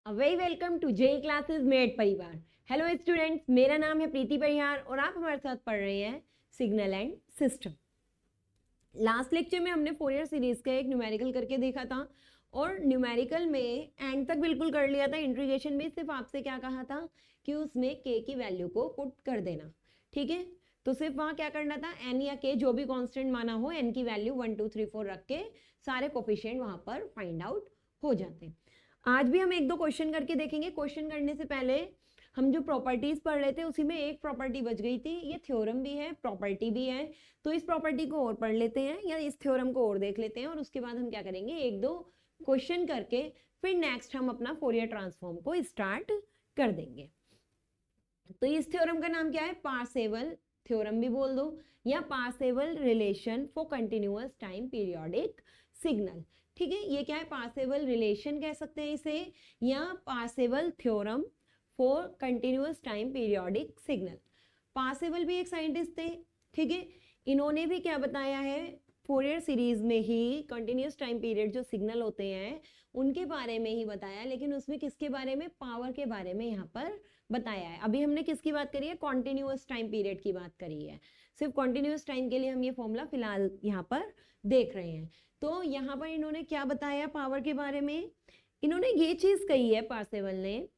Very welcome to JE classes मेड परिवार। Hello students, मेरा नाम है प्रीति परिहार और आप हमारे साथ पढ़ रहे हैं signal and system. Last lecture में हमने फोरियर सीरीज का एक न्यूमेरिकल करके देखा था और न्यूमेरिकल में एंड तक बिल्कुल कर लिया था। इंटीग्रेशन में सिर्फ आपसे क्या कहा था कि उसमें के की वैल्यू को पुट कर देना, ठीक है। तो सिर्फ वहाँ क्या करना था, एन या के जो भी कांस्टेंट माना हो, एन की वैल्यू 1 2 3 4 रख के सारे कोफिशिएंट वहाँ पर फाइंड आउट हो जाते हैं। आज भी हम एक दो क्वेश्चन करके देखेंगे। क्वेश्चन करने से पहले हम जो प्रॉपर्टीज पढ़ रहे थे उसी में एक प्रॉपर्टी बच गई थी। ये थ्योरम भी है, प्रॉपर्टी भी है, तो इस प्रॉपर्टी को और पढ़ लेते हैं या इस थ्योरम को और देख लेते हैं और उसके बाद हम क्या करेंगे, एक दो क्वेश्चन करके फिर नेक्स्ट हम अपना फोरियर ट्रांसफॉर्म को स्टार्ट कर देंगे। तो इस थ्योरम का नाम क्या है, पार्सेवल थ्योरम भी बोल दो या Parseval relation for continuous time periodic signal. ठीक है, ये क्या है, पार्सेवल रिलेशन कह सकते हैं इसे या Parseval theorem for continuous time periodic signal. Parseval भी एक साइंटिस्ट थे, ठीक है। इन्होंने भी क्या बताया है, फोरियर सीरीज में ही कंटिन्यूअस टाइम पीरियड जो सिग्नल होते हैं उनके बारे में ही बताया, लेकिन उसमें किसके बारे में, पावर के बारे में यहाँ पर बताया है। अभी हमने किसकी बात करी है, कॉन्टिन्यूअस टाइम पीरियड की बात करी है। सिर्फ कॉन्टिन्यूअस टाइम के लिए हम ये फॉर्मूला फिलहाल यहाँ पर देख रहे हैं। तो यहाँ पर इन्होंने क्या बताया पावर के बारे में, इन्होंने ये चीज कही है पार्सेवल ने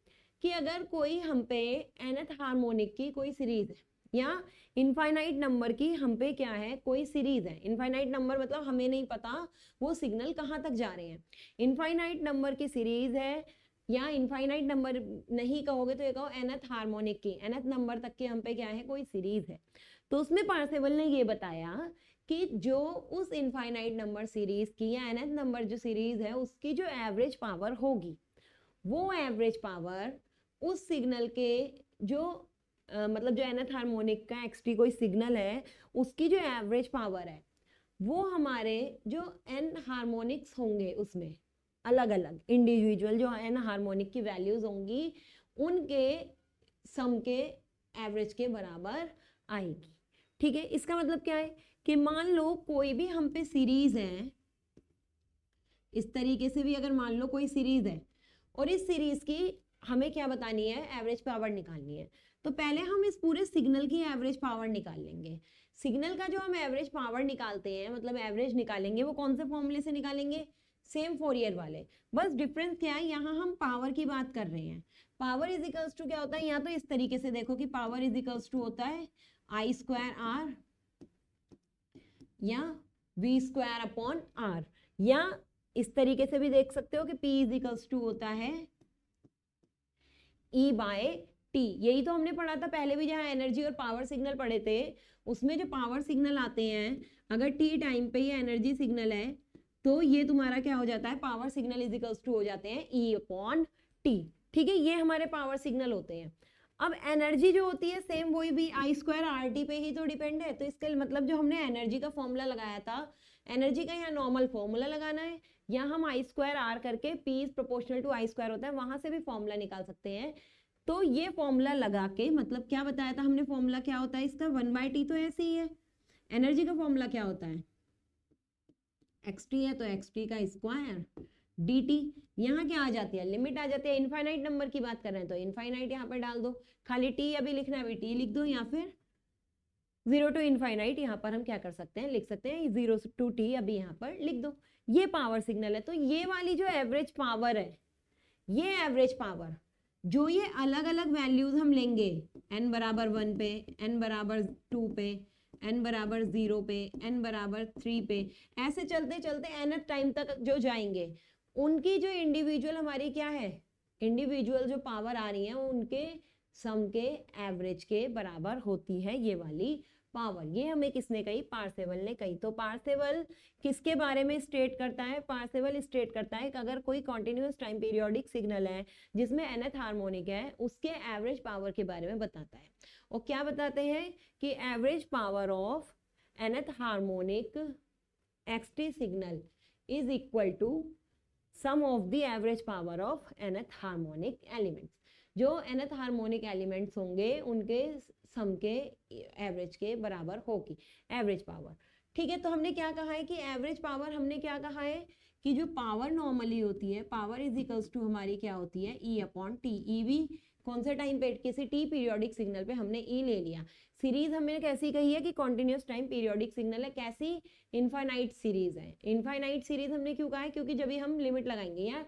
कि अगर कोई हम पे nth हार्मोनिक की कोई सीरीज है या इनफाइनाइट नंबर की हम पे क्या है कोई सीरीज है। इनफाइनाइट नंबर मतलब हमें नहीं पता वो सिग्नल कहाँ तक जा रहे हैं। इनफाइनाइट नंबर की सीरीज है या इनफाइनाइट नंबर नहीं कहोगे तो ये कहो nth हार्मोनिक की, nth नंबर तक के हम पे क्या है कोई सीरीज है। तो उसमें पार्सेवल ने ये बताया कि जो उस इनफाइनाइट नंबर सीरीज की या nth नंबर जो सीरीज है उसकी जो एवरेज पावर होगी, वो एवरेज पावर उस सिग्नल के जो मतलब जो nth हार्मोनिक का xt कोई सिग्नल है उसकी जो एवरेज पावर है वो हमारे जो n हार्मोनिक्स होंगे उसमें अलग अलग इंडिविजुअल जो n हार्मोनिक की वैल्यूज होंगी उनके सम के एवरेज के बराबर आएगी। ठीक है, इसका मतलब क्या है कि मान लो कोई भी हम पे सीरीज है, इस तरीके से भी अगर मान लो कोई सीरीज है और इस सीरीज की हमें क्या बतानी है, एवरेज पावर निकालनी है। तो पहले हम इस पूरे सिग्नल की एवरेज पावर निकाल लेंगे। सिग्नल का जो हम एवरेज पावर निकालते हैं मतलब एवरेज निकालेंगे वो कौन से फॉर्मूले से निकालेंगे, सेम फोरियर वाले। बस डिफरेंस क्या है, यहाँ हम पावर की बात कर रहे हैं। पावर इज इक्वल्स टू क्या होता है, यहाँ तो इस तरीके से देखो कि पावर इज इक्वल्स टू होता है आई स्क्वायर आर या वी स्क्वायर अपॉन आर, या इस तरीके से भी देख सकते हो कि P इज इक्वल्स टू होता है E बाय टी। यही तो हमने पढ़ा था पहले भी, जहाँ एनर्जी और पावर सिग्नल पढ़े थे उसमें जो पावर सिग्नल आते हैं अगर टी टाइम पे ये एनर्जी सिग्नल है तो ये तुम्हारा क्या हो जाता है, power signal is equals to हो जाते हैं E अपॉन टी। ठीक है, ये हमारे पावर सिग्नल होते हैं। अब एनर्जी जो होती है सेम वही भी आई स्क्वायर आर टी पे ही तो डिपेंड है। तो इसका मतलब जो हमने एनर्जी का फॉर्मूला लगाया था, एनर्जी का यहाँ नॉर्मल फॉर्मूला लगाना है या हम आई स्क्वायर आर करके P is proportional to I square होता है वहां से भी फॉर्मूला निकाल सकते हैं। तो ये फॉर्मूला लगा के मतलब क्या बताया था हमने, फॉर्मूला क्या होता है इसका, 1/t तो ऐसे ही है। एनर्जी का फॉर्मूला क्या होता है, xt है तो xt का स्क्वायर dt। यहाँ क्या आ जाती है, लिमिट आ जाती है। इनफाइनाइट नंबर की बात कर रहे हैं तो इनफाइनाइट यहाँ पर डाल दो, खाली t अभी लिखना है अभी t लिख दो, या फिर 0 टू इनफाइनाइट यहाँ पर हम क्या कर सकते हैं, लिख सकते हैं 0 टू t अभी यहाँ पर लिख दो। ये पावर सिग्नल है। तो ये वाली जो एवरेज पावर है, ये एवरेज पावर जो ये अलग अलग वैल्यूज हम लेंगे n बराबर 1 पे, n बराबर 2 पे, n बराबर 0 पे, n बराबर 3 पे, ऐसे चलते चलते n टाइम तक जो जाएंगे उनकी जो इंडिविजुअल हमारी क्या है, इंडिविजुअल जो पावर आ रही है उनके सम के एवरेज के बराबर होती है ये वाली पावर। ये हमें किसने कही, पार्सेवल ने कही। तो पार्सेवल किसके बारे में स्टेट करता है, पार्सेवल स्टेट करता है कि अगर कोई कॉन्टिन्यूअस टाइम पीरियोडिक सिग्नल है जिसमें nth हार्मोनिक है उसके एवरेज पावर के बारे में बताता है। और क्या बताते हैं कि average power of nth harmonic xt signal is equal to sum of the average power of nth harmonic elements. जो nth हार्मोनिक एलिमेंट्स होंगे उनके सम के एवरेज के बराबर होगी एवरेज पावर। ठीक है, तो हमने क्या कहा है कि एवरेज पावर, हमने क्या कहा है कि जो पावर नॉर्मली होती है, पावर इज इक्वल्स टू हमारी क्या होती है, ई अपॉन टी। ई भी कौन से टाइम पे, किसी टी पीरियोडिक सिग्नल पे हमने ई ले लिया। सीरीज हमने कैसी कही है कि कॉन्टिन्यूस टाइम पीरियोडिक सिग्नल है, कैसी, इनफाइनाइट सीरीज है। इनफाइनाइट सीरीज हमने क्यों कहा है, क्योंकि जब भी हम लिमिट लगाएंगे या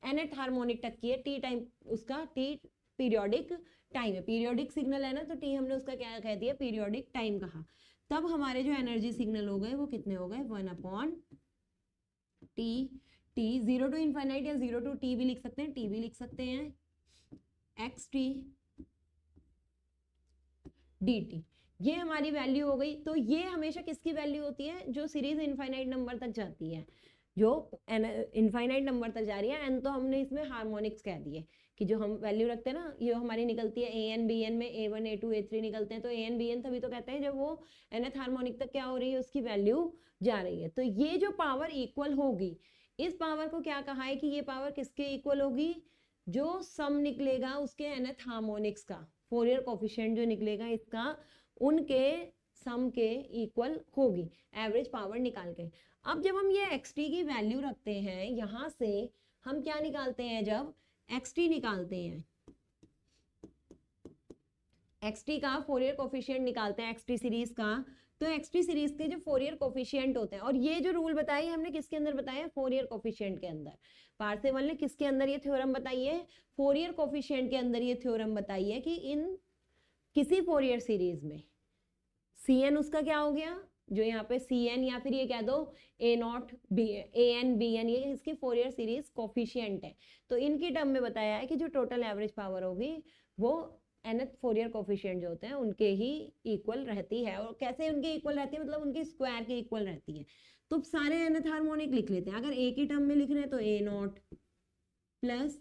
nth हार्मोनिक तक की है, टी टाइम उसका, टी पीरियोडिक टाइम है, पीरियोडिक सिग्नल है ना, तो टी हमने उसका क्या कह दिया, पीरियोडिक टाइम कहा। तब हमारे जो एनर्जी सिग्नल हो गए वो कितने हो गए, 1 upon T. T 0 to infinite या 0 टू टी भी लिख सकते हैं, टी भी लिख सकते हैं, एक्स टी डी टी। ये हमारी वैल्यू हो गई। तो ये हमेशा किसकी वैल्यू होती है, जो सीरीज इनफाइनाइट नंबर तक जाती है, जो इनफाइनाइट नंबर तक जा रही है। एन तो हमने इसमें हार्मोनिक्स कह दिए कि जो हम वैल्यू रखते हैं ना, ये हमारी निकलती है ए एन बी एन में, A1 A2 A3 निकलते हैं। तो ए एन बी एन तभी तो कहते हैं जब वो nth हार्मोनिक तक क्या हो रही है, उसकी वैल्यू जा रही है। तो ये जो पावर इक्वल होगी, इस पावर को क्या कहा है कि ये पावर किसके इक्वल होगी, जो सम निकलेगा उसके nth हार्मोनिक्स का, फोरियर कोफिशिएंट जो निकलेगा इसका, उनके सम के इक्वल होगी एवरेज पावर निकाल के। अब जब हम ये xt की वैल्यू रखते हैं, यहां से हम क्या निकालते हैं, जब xt निकालते हैं, xt का फोरियर कोफिशिएंट निकालते हैं, xt सीरीज का, तो xt सीरीज के जो फोरियर कोफिशिएंट होते हैं, और ये जो रूल बताई है हमने किसके अंदर बताया, फोरियर कोफिशिएंट के अंदर। पार्सेवल ने किसके अंदर ये थ्योरम बताई है, फोरियर कोफिशिएंट के अंदर ये थ्योरम बताई है कि इन किसी फोरियर सीरीज में Cn उसका क्या हो गया, जो यहाँ पे Cn, या फिर ये कह दो A0 An Bn, ये इसकी फोरियर सीरीज कोफिशिएंट है। तो इनकी टर्म में बताया है कि जो टोटल एवरेज पावर होगी वो nth फोरियर कोफिशिएंट जो होते हैं उनके ही इक्वल रहती है। और कैसे उनके इक्वल रहती है, मतलब उनके स्क्वायर के इक्वल रहती है। तो सारे nth हार्मोनिक लिख लेते हैं। अगर एक ही टर्म में लिख रहे हैं तो A0 प्लस,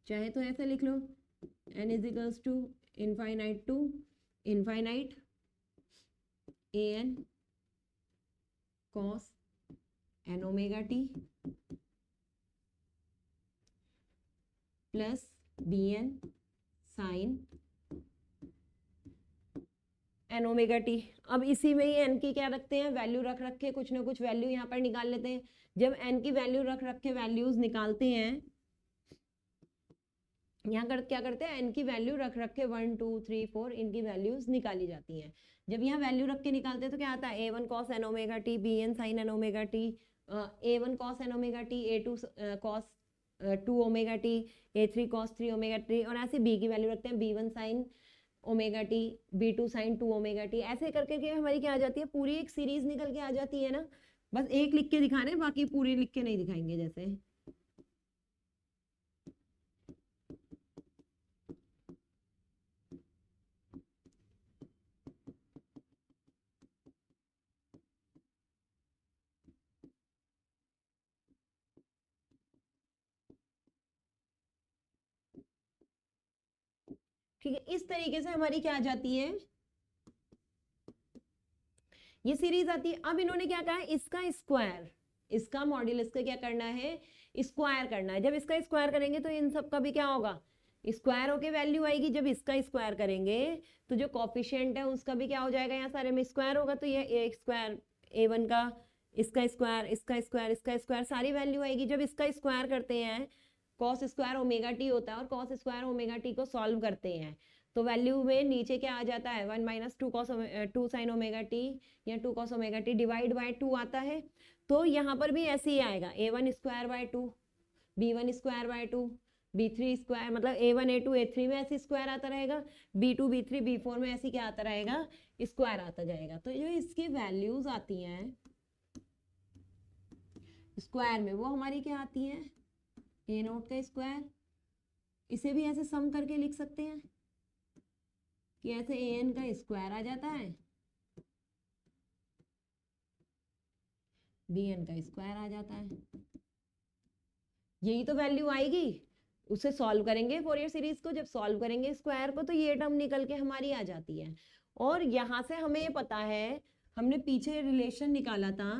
चाहे तो ऐसा लिख लो, n is equals to infinite to infinite an cos n omega t plus bn sin n omega t। अब इसी में ही n की क्या रखते हैं, वैल्यू रख रखे, कुछ ना कुछ वैल्यू यहाँ पर निकाल लेते हैं। जब n की वैल्यू रख रखे वैल्यूज निकालते हैं, यहाँ क्या करते हैं, n की वैल्यू रख रखे 1 2 3 4 इनकी वैल्यूज निकाली जाती हैं। जब यहाँ वैल्यू रख के निकालते हैं तो क्या आता है, A1 cos n omega t, Bn sin n omega t, A1 cos n omega t, A2 cos 2 omega t, A3 cos 3 omega t, और ऐसे B की वैल्यू रखते हैं, B1 sin omega t, B2 sin 2 omega t। ऐसे करके के हमारी क्या आ जाती है, पूरी एक सीरीज निकल के आ जाती है ना। बस एक लिख के दिखा रहे हैं, बाकी पूरी लिख के नहीं दिखाएंगे। जैसे ठीक है, इस तरीके से हमारी क्या आ जाती है, ये सीरीज आती है। अब इन्होंने क्या कहा है, इसका स्क्वायर, इसका मॉड्यूलस का क्या करना है, स्क्वायर करना है। जब इसका स्क्वायर करेंगे तो इन सब का भी क्या होगा, स्क्वायर होके वैल्यू आएगी। जब इसका स्क्वायर करेंगे तो जो कोफिशिएंट है उसका भी क्या हो जाएगा, यहाँ सारे में स्क्वायर होगा। तो ये ए स्क्वायर A1 का, इसका स्क्वायर, इसका स्क्वायर, इसका स्क्वायर, सारी वैल्यू आएगी। जब इसका स्क्वायर करते हैं, कॉस स्क्वायर ओमेगा टी होता है, और कॉस स्क्वायर ओमेगा टी को सॉल्व करते हैं तो वैल्यू में नीचे क्या आ जाता है, 1 माइनस 2 साइन ओमेगा टी या 2 cos omega T divide by 2 आता है। तो यहाँ पर भी ऐसे ही आएगा, A1 square by 2, B1 square by 2, B3 square, मतलब A1 A2 A3 में ऐसे स्क्वायर आता रहेगा, B2 B3 B4 में ऐसे क्या आता रहेगा, स्क्वायर आता जाएगा। तो जो इसकी वैल्यूज आती हैं स्क्वायर में, वो हमारी क्या आती है, A0 का स्क्वायर। इसे भी ऐसे सम करके लिख सकते हैं कि ऐसे an का स्क्वायर आ जाता है, bn का स्क्वायर आ जाता है। यही तो वैल्यू आएगी। उसे सॉल्व करेंगे फोरियर सीरीज को, जब सॉल्व करेंगे स्क्वायर को तो ये टर्म निकल के हमारी आ जाती है। और यहां से हमें ये पता है, हमने पीछे रिलेशन निकाला था,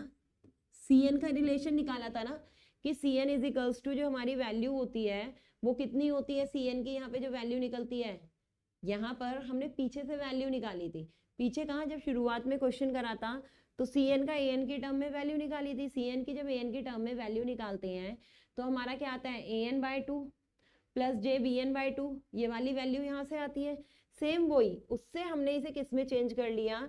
Cn का रिलेशन निकाला था ना, कि Cn इज इक्वल्स टू जो हमारी वैल्यू होती है वो कितनी होती है, Cn की यहाँ पे जो वैल्यू निकलती है यहाँ पर हमने पीछे से वैल्यू निकाली थी, पीछे कहाँ, जब शुरुआत में क्वेश्चन करा था तो Cn का An की टर्म में वैल्यू निकाली थी। Cn की जब An की टर्म में वैल्यू निकालते हैं तो हमारा क्या आता है, An/2 प्लस जे Bn/2, ये वाली वैल्यू यहाँ से आती है। सेम वही, उससे हमने इसे किस में चेंज कर लिया,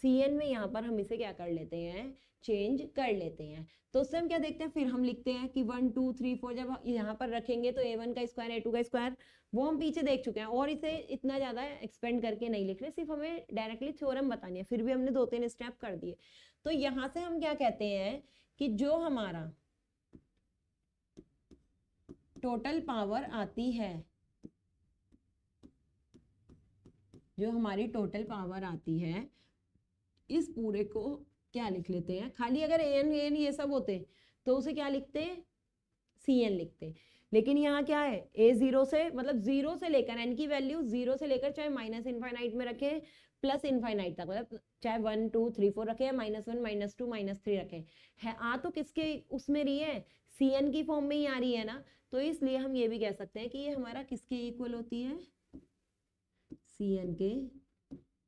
Cn में यहाँ पर हम इसे क्या कर लेते हैं, चेंज कर लेते हैं। तो उससे हम क्या देखते हैं, फिर हम लिखते हैं कि 1 2 3 4 जब यहाँ पर रखेंगे तो a1 का स्क्वायर a2 का स्क्वायर, वो हम पीछे देख चुके हैं और इसे इतना ज्यादा एक्सपेंड करके नहीं लिख रहे, सिर्फ हमें डायरेक्टली थ्योरम बतानी है, फिर भी हमने 2-3 स्टेप कर दिए। तो यहाँ से हम क्या कहते हैं कि जो हमारा टोटल पावर आती है, जो हमारी टोटल पावर आती है, इस पूरे को क्या लिख लेते हैं, खाली अगर an ये सब होते तो उसे क्या लिखते, Cn लिखते। लेकिन यहाँ क्या है, a 0 से मतलब 0 से लेकर n की वैल्यू 0 से लेकर चाहे माइनस इनफाइनाइट में रखे प्लस इनफाइनाइट तक, मतलब चाहे 1 2 3 4 रखे या -1 -2 -3 रखे, है आ तो किसके उसमें रही है, Cn की फॉर्म में ही आ रही है ना। तो इसलिए हम ये भी कह सकते हैं कि ये हमारा किसके इक्वल होती है, Cn के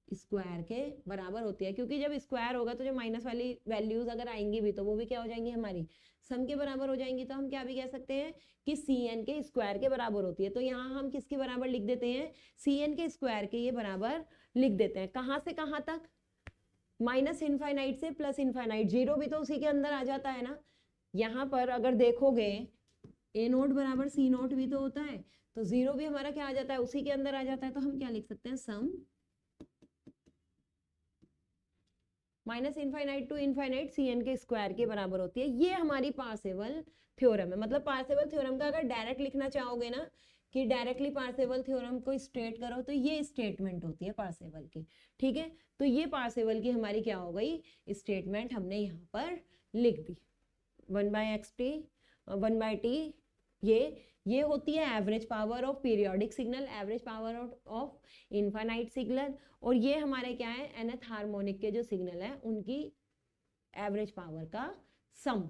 स्क्वायर के बराबर होती है, क्योंकि जब स्क्वायर होगा तो जो माइनस वाली वैल्यूज अगर आएंगी भी तो वो भी क्या हो जाएंगी, हमारी सम के बराबर हो जाएंगी। तो हम क्या भी कह सकते हैं कि Cn के स्क्वायर के बराबर होती है। तो यहाँ हम किसके बराबर लिख देते हैं, Cn के स्क्वायर के ये बराबर लिख देते हैं। कहाँ से कहाँ तक, माइनस इनफाइनाइट से प्लस इनफाइनाइट, जीरो भी तो उसी के अंदर आ जाता है ना। यहाँ पर अगर देखोगे a0 बराबर c0 भी तो होता है, तो जीरो भी हमारा क्या आ जाता है, उसी के अंदर आ जाता है। तो हम क्या लिख सकते हैं, sum minus infinite to infinite Cn के स्क्वायर के बराबर होती है। ये हमारी पार्सेवल थ्योरम है। मतलब पार्सेवल थ्योरम का अगर डायरेक्ट लिखना चाहोगे ना कि डायरेक्टली पार्सेवल थ्योरम को स्टेट करो, तो ये स्टेटमेंट होती है पार्सेवल की, ठीक है। तो ये पार्सेवल की हमारी क्या हो गई, स्टेटमेंट हमने यहाँ पर लिख दी। 1/xt 1/t, ये होती है average power of periodic signal, average power of infinite signal, और ये हमारे क्या है, nth हार्मोनिक के जो सिग्नल है उनकी एवरेज पावर का सम।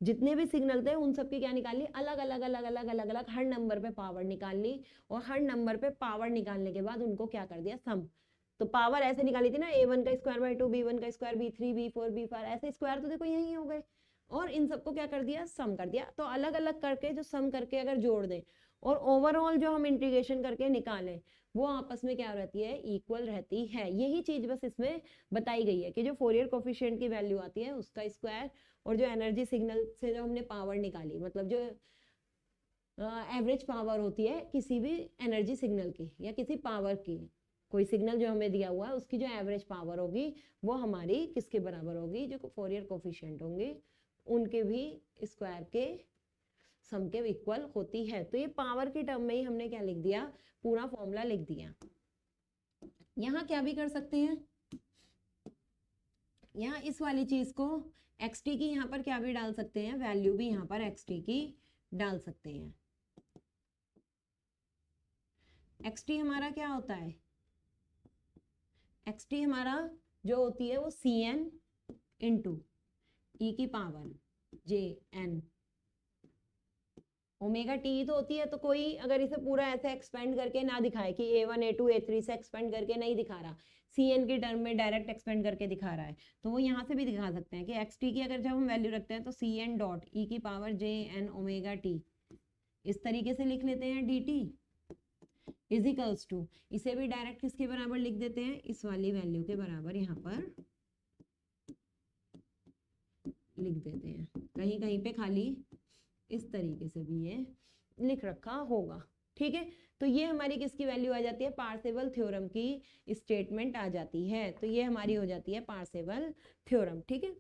जितने भी सिग्नल थे उन सब की क्या निकाल ली, अलग अलग अलग अलग अलग अलग हर नंबर पे पावर निकाल ली, और हर नंबर पे पावर निकालने के बाद उनको क्या कर दिया, सम। तो पावर ऐसे निकाली थी ना, a1 का स्क्वायर / 2, b1 का स्क्वायर, b3 b4 b5, ऐसे स्क्वायर तो देखो यही हो गए, और इन सबको क्या कर दिया, सम कर दिया। तो अलग अलग करके जो सम करके अगर जोड़ दें और ओवरऑल जो हम इंटीग्रेशन करके निकालें, वो आपस में क्या रहती है, इक्वल रहती है। यही चीज बस इसमें बताई गई है कि जो फोरियर कोफिशिएंट की वैल्यू आती है उसका स्क्वायर, और जो एनर्जी सिग्नल से जो हमने पावर निकाली, मतलब जो एवरेज पावर होती है किसी भी एनर्जी सिग्नल की या किसी पावर की, कोई सिग्नल जो हमें दिया हुआ है उसकी जो एवरेज पावर होगी वो हमारी किसके बराबर होगी, जो फोरियर कोफिशिएंट होंगे उनके भी स्क्वायर के सम के इक्वल होती है। तो ये पावर की टर्म में ही हमने क्या लिख दिया, पूरा फॉर्मूला लिख दिया। यहाँ क्या भी कर सकते हैं, यहाँ इस वाली चीज को xt की यहाँ पर क्या भी डाल सकते हैं, वैल्यू भी यहाँ पर xt की डाल सकते हैं। xt हमारा क्या होता है, xt हमारा जो होती है वो Cn इंटू e की पावर jn ओमेगा टी तो होती है। तो कोई अगर इसे पूरा ऐसे एक्सपेंड करके ना दिखाए कि a1 a2 a3 से एक्सपेंड करके नहीं दिखा रहा, Cn की टर्म में डायरेक्ट एक्सपेंड करके दिखा रहा है, तो वो यहाँ से भी दिखा सकते हैं कि xt की अगर जब हम वैल्यू रखते हैं तो Cn डॉट e की पावर jn ओमेगा t, इस तरीके से लिख लेते हैं dt इज इक्वल्स टू, इसे भी डायरेक्ट किसके बराबर लिख देते हैं, इस वाली वैल्यू के बराबर यहाँ पर लिख देते हैं। कहीं कहीं पे खाली इस तरीके से भी ये लिख रखा होगा, ठीक है। तो ये हमारी किसकी वैल्यू आ जाती है, पार्सेवल थ्योरम की स्टेटमेंट आ जाती है। तो ये हमारी हो जाती है पार्सेवल थ्योरम, ठीक है।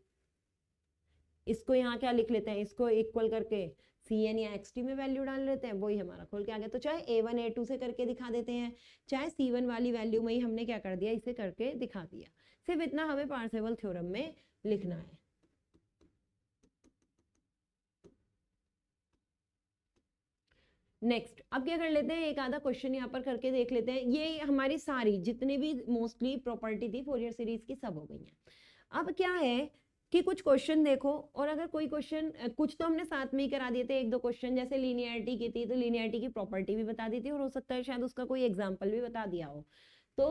इसको यहाँ क्या लिख लेते हैं, इसको इक्वल करके Cn या xt में वैल्यू डाल लेते हैं, वही हमारा खोल के आ गया। तो चाहे a1 a2 से करके दिखा देते हैं, चाहे C1 वाली वैल्यू में ही हमने क्या कर दिया, इसे करके दिखा दिया। सिर्फ इतना हमें पार्सेवल थ्योरम में लिखना है। नेक्स्ट अब क्या कर लेते हैं, एक आधा क्वेश्चन यहाँ पर करके देख लेते हैं। ये हमारी सारी जितनी भी मोस्टली प्रॉपर्टी थी फोरियर सीरीज की सब हो गई है। अब क्या है, कि कुछ क्वेश्चन देखो, और अगर कोई क्वेश्चन, कुछ तो हमने साथ में ही करा दिए थे, एक दो क्वेश्चन जैसे लीनियरिटी की थी तो लीनियरिटी की प्रॉपर्टी भी बता दी थी, और हो सकता है शायद उसका कोई एग्जाम्पल भी बता दिया हो। तो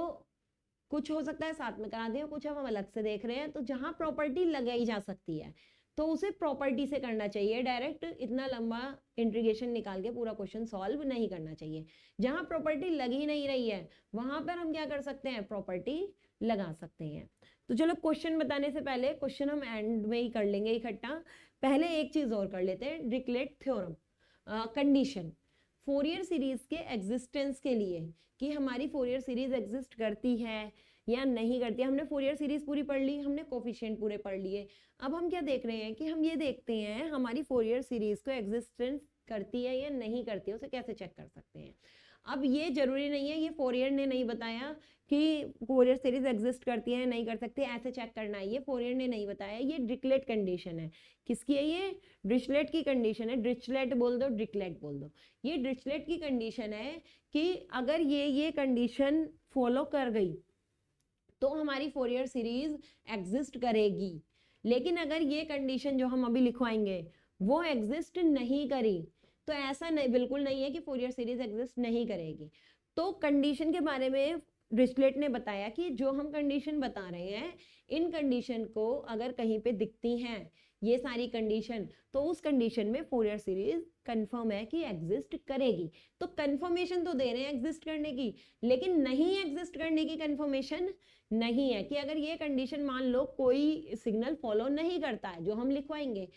कुछ हो सकता है साथ में करा दिया, कुछ हम अलग से देख रहे हैं। तो जहां प्रॉपर्टी लगाई जा सकती है तो उसे प्रॉपर्टी से करना चाहिए, डायरेक्ट इतना लंबा इंटीग्रेशन निकाल के पूरा क्वेश्चन सॉल्व नहीं करना चाहिए। जहां प्रॉपर्टी लगी नहीं रही है वहां पर हम क्या कर सकते हैं, प्रॉपर्टी लगा सकते हैं। तो चलो क्वेश्चन बताने से पहले क्वेश्चन हम एंड में ही कर लेंगे इकट्ठा। पहले एक चीज और कर लेते हैं, Dirichlet theorem condition Fourier series के एग्जिस्टेंस के लिए, कि हमारी फोरियर सीरीज एग्जिस्ट करती है या नहीं करती है। हमने फोरियर सीरीज पूरी पढ़ ली, हमने कोफिशिएंट पूरे पढ़ लिए। अब हम क्या देख रहे हैं कि हम ये देखते हैं हमारी फोरियर सीरीज को एग्जिस्टेंस करती है या नहीं करती है, उसे कैसे चेक कर सकते हैं। अब ये जरूरी नहीं है, ये फोरियर ने नहीं बताया कि फोरियर सीरीज एग्जिस्ट करती है नहीं कर सकती, ऐसे चेक करना है, ये फोरियर ने नहीं बताया। ये डिरिचलेट कंडीशन है। किसकी है ये? डिरिचलेट की कंडीशन है। डिरिचलेट बोल दो, डिरिचलेट बोल दो। ये डिरिचलेट की कंडीशन है कि अगर ये कंडीशन फॉलो कर गई तो हमारी फोरियर सीरीज एग्जिस्ट करेगी। लेकिन अगर ये कंडीशन जो हम अभी लिखवाएंगे वो एग्जिस्ट नहीं करी तो ऐसा नहीं, बिल्कुल नहीं है कि फोरियर सीरीज एग्जिस्ट नहीं करेगी। तो कंडीशन के बारे में डिरिचलेट ने बताया कि जो हम कंडीशन बता रहे हैं, इन कंडीशन को अगर कहीं पे दिखती हैं ये सारी कंडीशन, तो उस कंडीशन में फोरियर सीरीज कंफर्म है कि एग्जिस्ट करेगी। तो कंफर्मेशन तो दे रहे हैं एग्जिस्ट करने की, लेकिन नहीं एग्जिस्ट करने की कंफर्मेशन नहीं है। कि अगर ये कंडीशन मान लो कोई सिग्नल फॉलो नहीं करता है जो हम लिखवाएंगे,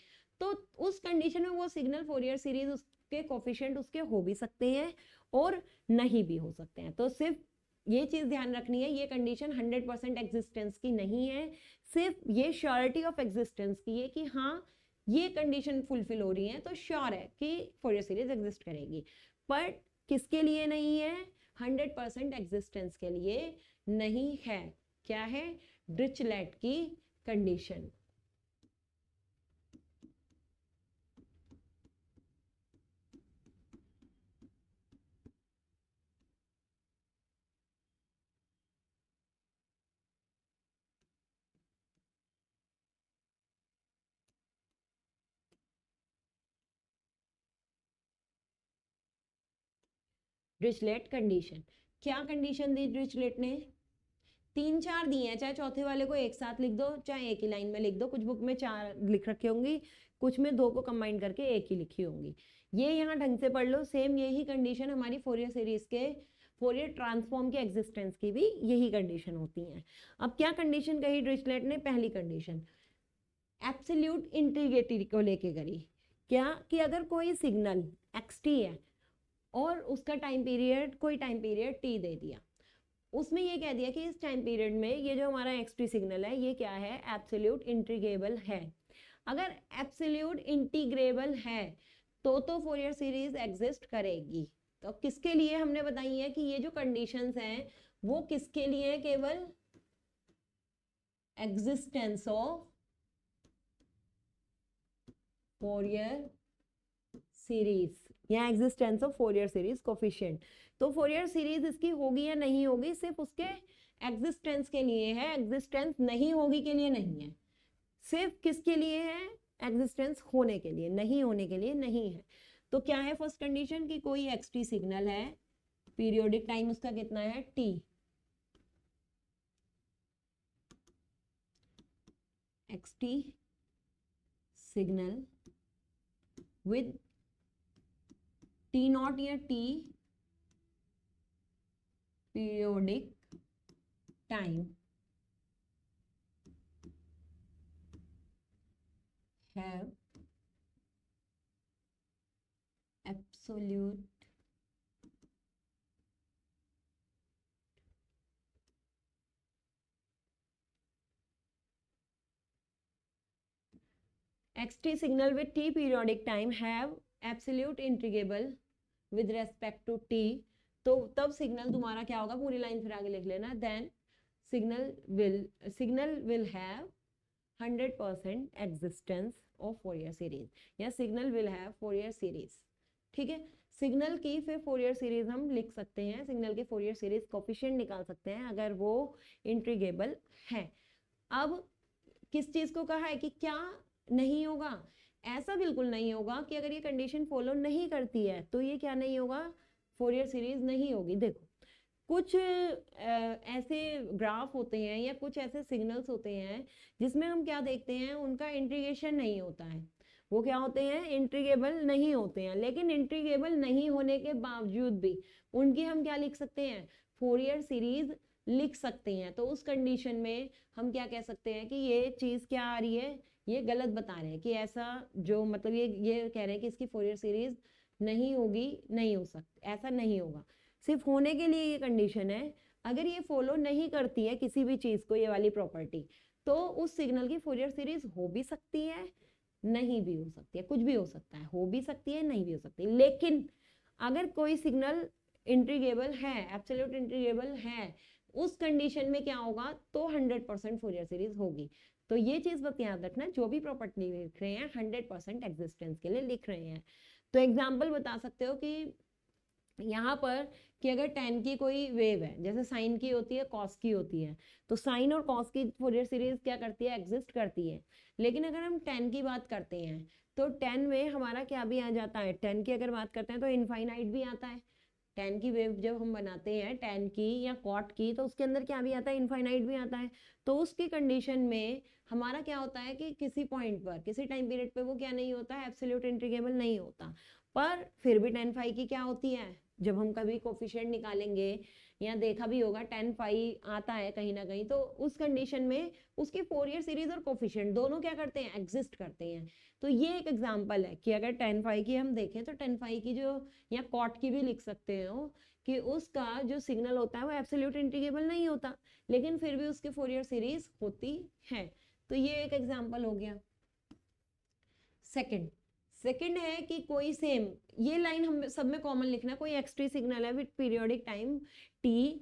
तो उस कंडीशन में वो सिग्नल फोरियर सीरीज उसके कोफिशिएंट उसके हो भी सकते हैं और नहीं भी हो सकते हैं। तो सिर्फ ये चीज ध्यान रखनी है, ये कंडीशन 100% एग्जिस्टेंस की नहीं है, सिर्फ ये श्योरिटी ऑफ एग्जिस्टेंस की है कि हाँ ये कंडीशन फुलफिल हो रही है तो श्योर है कि फोरियर सीरीज एग्जिस्ट करेगी। पर किसके लिए नहीं है? 100% एग्जिस्टेंस के लिए नहीं है। क्या है? डिरिचलेट की कंडीशन। डिरिचलेट कंडीशन, क्या कंडीशन दी डिरिचलेट ने? 3-4 दिए हैं, चाहे चौथे वाले को एक साथ लिख दो चाहे एक ही लाइन में लिख दो। कुछ बुक में 4 लिख रखी होंगी, कुछ में 2 को कंबाइन करके एक ही लिखी होंगी। ये यहाँ ढंग से पढ़ लो। सेम यही कंडीशन हमारी फोरियर सीरीज के फोरियर ट्रांसफॉर्म के एग्जिस्टेंस की भी यही कंडीशन होती है। अब क्या कंडीशन कही डिरिचलेट ने? पहली कंडीशन एब्सोल्यूट इंटीग्रिटी को लेके करी। क्या? कि अगर कोई सिग्नल xt है और उसका टाइम पीरियड, कोई टाइम पीरियड t दे दिया, उसमें ये कह दिया कि इस टाइम पीरियड में ये जो हमारा xt सिग्नल है ये क्या है? एब्सोल्यूट इंटीग्रेबल है। अगर एब्सोल्यूट इंटीग्रेबल है तो फोरियर सीरीज एग्जिस्ट करेगी। तो किसके लिए हमने बताई है कि ये जो कंडीशंस हैं वो किसके लिए? केवल एग्जिस्टेंस ऑफ फोरियर सीरीज या existence of Fourier series coefficient. तो फोरियर सीरीज इसकी होगी या नहीं होगी सिर्फ उसके एग्जिस्टेंस के लिए है, एग्जिस्टेंस नहीं होगी के लिए नहीं है। सिर्फ किसके लिए है? एग्जिस्टेंस होने के लिए, नहीं होने के लिए नहीं है। तो क्या है फर्स्ट कंडीशन? कि कोई xt सिग्नल है, पीरियोडिक टाइम उसका कितना है? t। xt signal with t not या t periodic time have absolute xt signal with t periodic time have absolute integrable with respect to t। तो तब सिग्नल तुम्हारा क्या होगा? पूरी लाइन फिर आगे लिख लेना। Then signal will have 100% existence of Fourier series, या signal will have Fourier series. ठीक है, सिग्नल की फिर फोरियर सीरीज हम लिख सकते हैं, सिग्नल की फोरियर सीरीज कोफिशिएंट निकाल सकते हैं अगर वो इंटीग्रेबल है। अब किस चीज को कहा है कि क्या नहीं होगा, ऐसा बिल्कुल नहीं होगा कि अगर ये कंडीशन फॉलो नहीं करती है तो ये क्या नहीं होगा, फोरियर सीरीज नहीं होगी। देखो कुछ ऐसे ग्राफ होते हैं या कुछ ऐसे सिग्नल्स होते हैं जिसमें हम क्या देखते हैं, उनका इंटीग्रेशन नहीं होता है। वो क्या होते हैं, इंटीग्रेबल नहीं होते हैं। लेकिन इंटीग्रेबल नहीं होने के बावजूद भी उनकी हम क्या लिख सकते हैं, फोरियर सीरीज लिख सकते हैं। तो उस कंडीशन में हम क्या कह सकते हैं कि ये चीज क्या आ रही है, ये गलत बता रहे हैं कि ऐसा जो मतलब ये कह रहे हैं कि इसकी फोरियर सीरीज नहीं होगी, नहीं हो सकती, ऐसा नहीं होगा। सिर्फ होने के लिए ये कंडीशन है, अगर ये फॉलो नहीं करती है किसी भी चीज को, ये वाली प्रॉपर्टी, तो उस सिग्नल की फोरियर सीरीज हो भी सकती है, नहीं भी हो सकती है, कुछ भी हो सकता है, हो भी सकती है, नहीं भी हो सकती। लेकिन अगर कोई सिग्नल इंटीग्रेबल है, एब्सोल्यूट इंटीग्रेबल है, उस कंडीशन में क्या होगा, तो 100% फोरियर सीरीज होगी। तो ये चीज बस याद रखना, जो भी प्रॉपर्टी लिख रहे हैं 100% एग्जिस्टेंस के लिए लिख रहे हैं। तो एग्जाम्पल बता सकते हो कि यहाँ पर कि अगर tan की कोई वेव है, जैसे साइन की होती है, कॉस की होती है, तो साइन और कॉस की फोरियर सीरीज क्या करती है, एग्जिस्ट करती है। लेकिन अगर हम tan की बात करते हैं तो tan में हमारा क्या भी आ जाता है, tan की अगर बात करते हैं तो इनफाइनाइट भी आता है। tan की वेव जब हम बनाते हैं tan की या कॉट की, तो उसके अंदर क्या भी आता है, इनफाइनाइट भी आता है। तो उसकी कंडीशन में हमारा क्या होता है कि किसी पॉइंट पर, किसी टाइम पीरियड पे वो क्या नहीं होता है, एब्सोल्यूट इंटीग्रेबल नहीं होता। पर फिर भी tan फाई की क्या होती है, जब हम कभी कोफिशिएंट निकालेंगे या देखा भी होगा tan फाई आता है कहीं ना कहीं, तो उस कंडीशन में उसकी फोरियर सीरीज और कोफिशिएंट दोनों क्या करते हैं, एग्जिस्ट करते हैं। तो ये एक एग्जांपल है कि अगर tan फाई की हम देखें तो tan फाई की जो, या कॉट की भी लिख सकते हो, कि उसका जो सिग्नल होता है वो एब्सोल्यूट इंटीग्रेबल नहीं होता, लेकिन फिर भी उसकी फोरियर सीरीज होती है। तो ये एक एग्जांपल हो गया। सेकंड है कि कोई सेम, ये लाइन हम सब में कॉमन लिखना, कोई एक्स-टी सिग्नल है विद पीरियोडिक टाइम टी,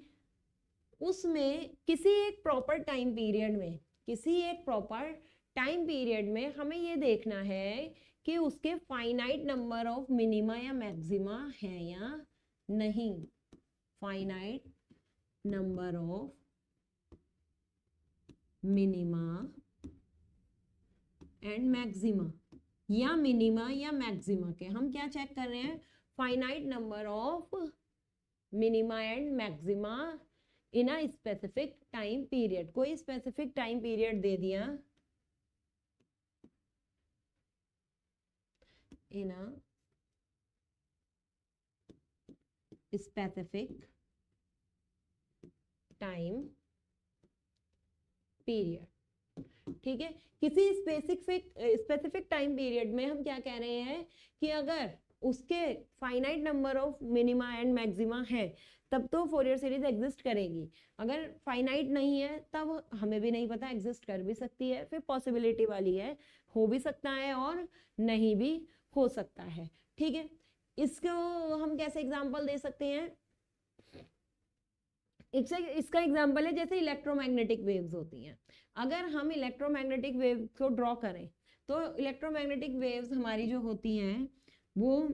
उसमें किसी एक प्रॉपर टाइम पीरियड में, किसी एक प्रॉपर टाइम पीरियड में हमें ये देखना है कि उसके फाइनाइट नंबर ऑफ मिनिमा या मैक्सिमा है या नहीं। Finite number of minima and maxima, या मिनिमा या मैक्सिमा के हम क्या चेक कर रहे हैं, finite number of minima and maxima in a specific time period. कोई स्पेसिफिक टाइम पीरियड दे दिया, इन अ स्पेसिफिक टाइम पीरियड, ठीक है। किसी स्पेसिफिक टाइम पीरियड में हम क्या कह रहे हैं कि अगर उसके finite number of minima and maxima है तब तो फोरियर सीरीज एग्जिस्ट करेगी। अगर फाइनाइट नहीं है तब हमें भी नहीं पता, एग्जिस्ट कर भी सकती है, फिर पॉसिबिलिटी वाली है, हो भी सकता है और नहीं भी हो सकता है, ठीक है। इसको हम कैसे एग्जाम्पल दे सकते हैं, इसका एग्जाम्पल है जैसे इलेक्ट्रोमैग्नेटिक वेव्स होती हैं। अगर हम इलेक्ट्रोमैग्नेटिक वेव को ड्रॉ करें तो इलेक्ट्रोमैग्नेटिक वेव्स हमारी जो होती हैं वो,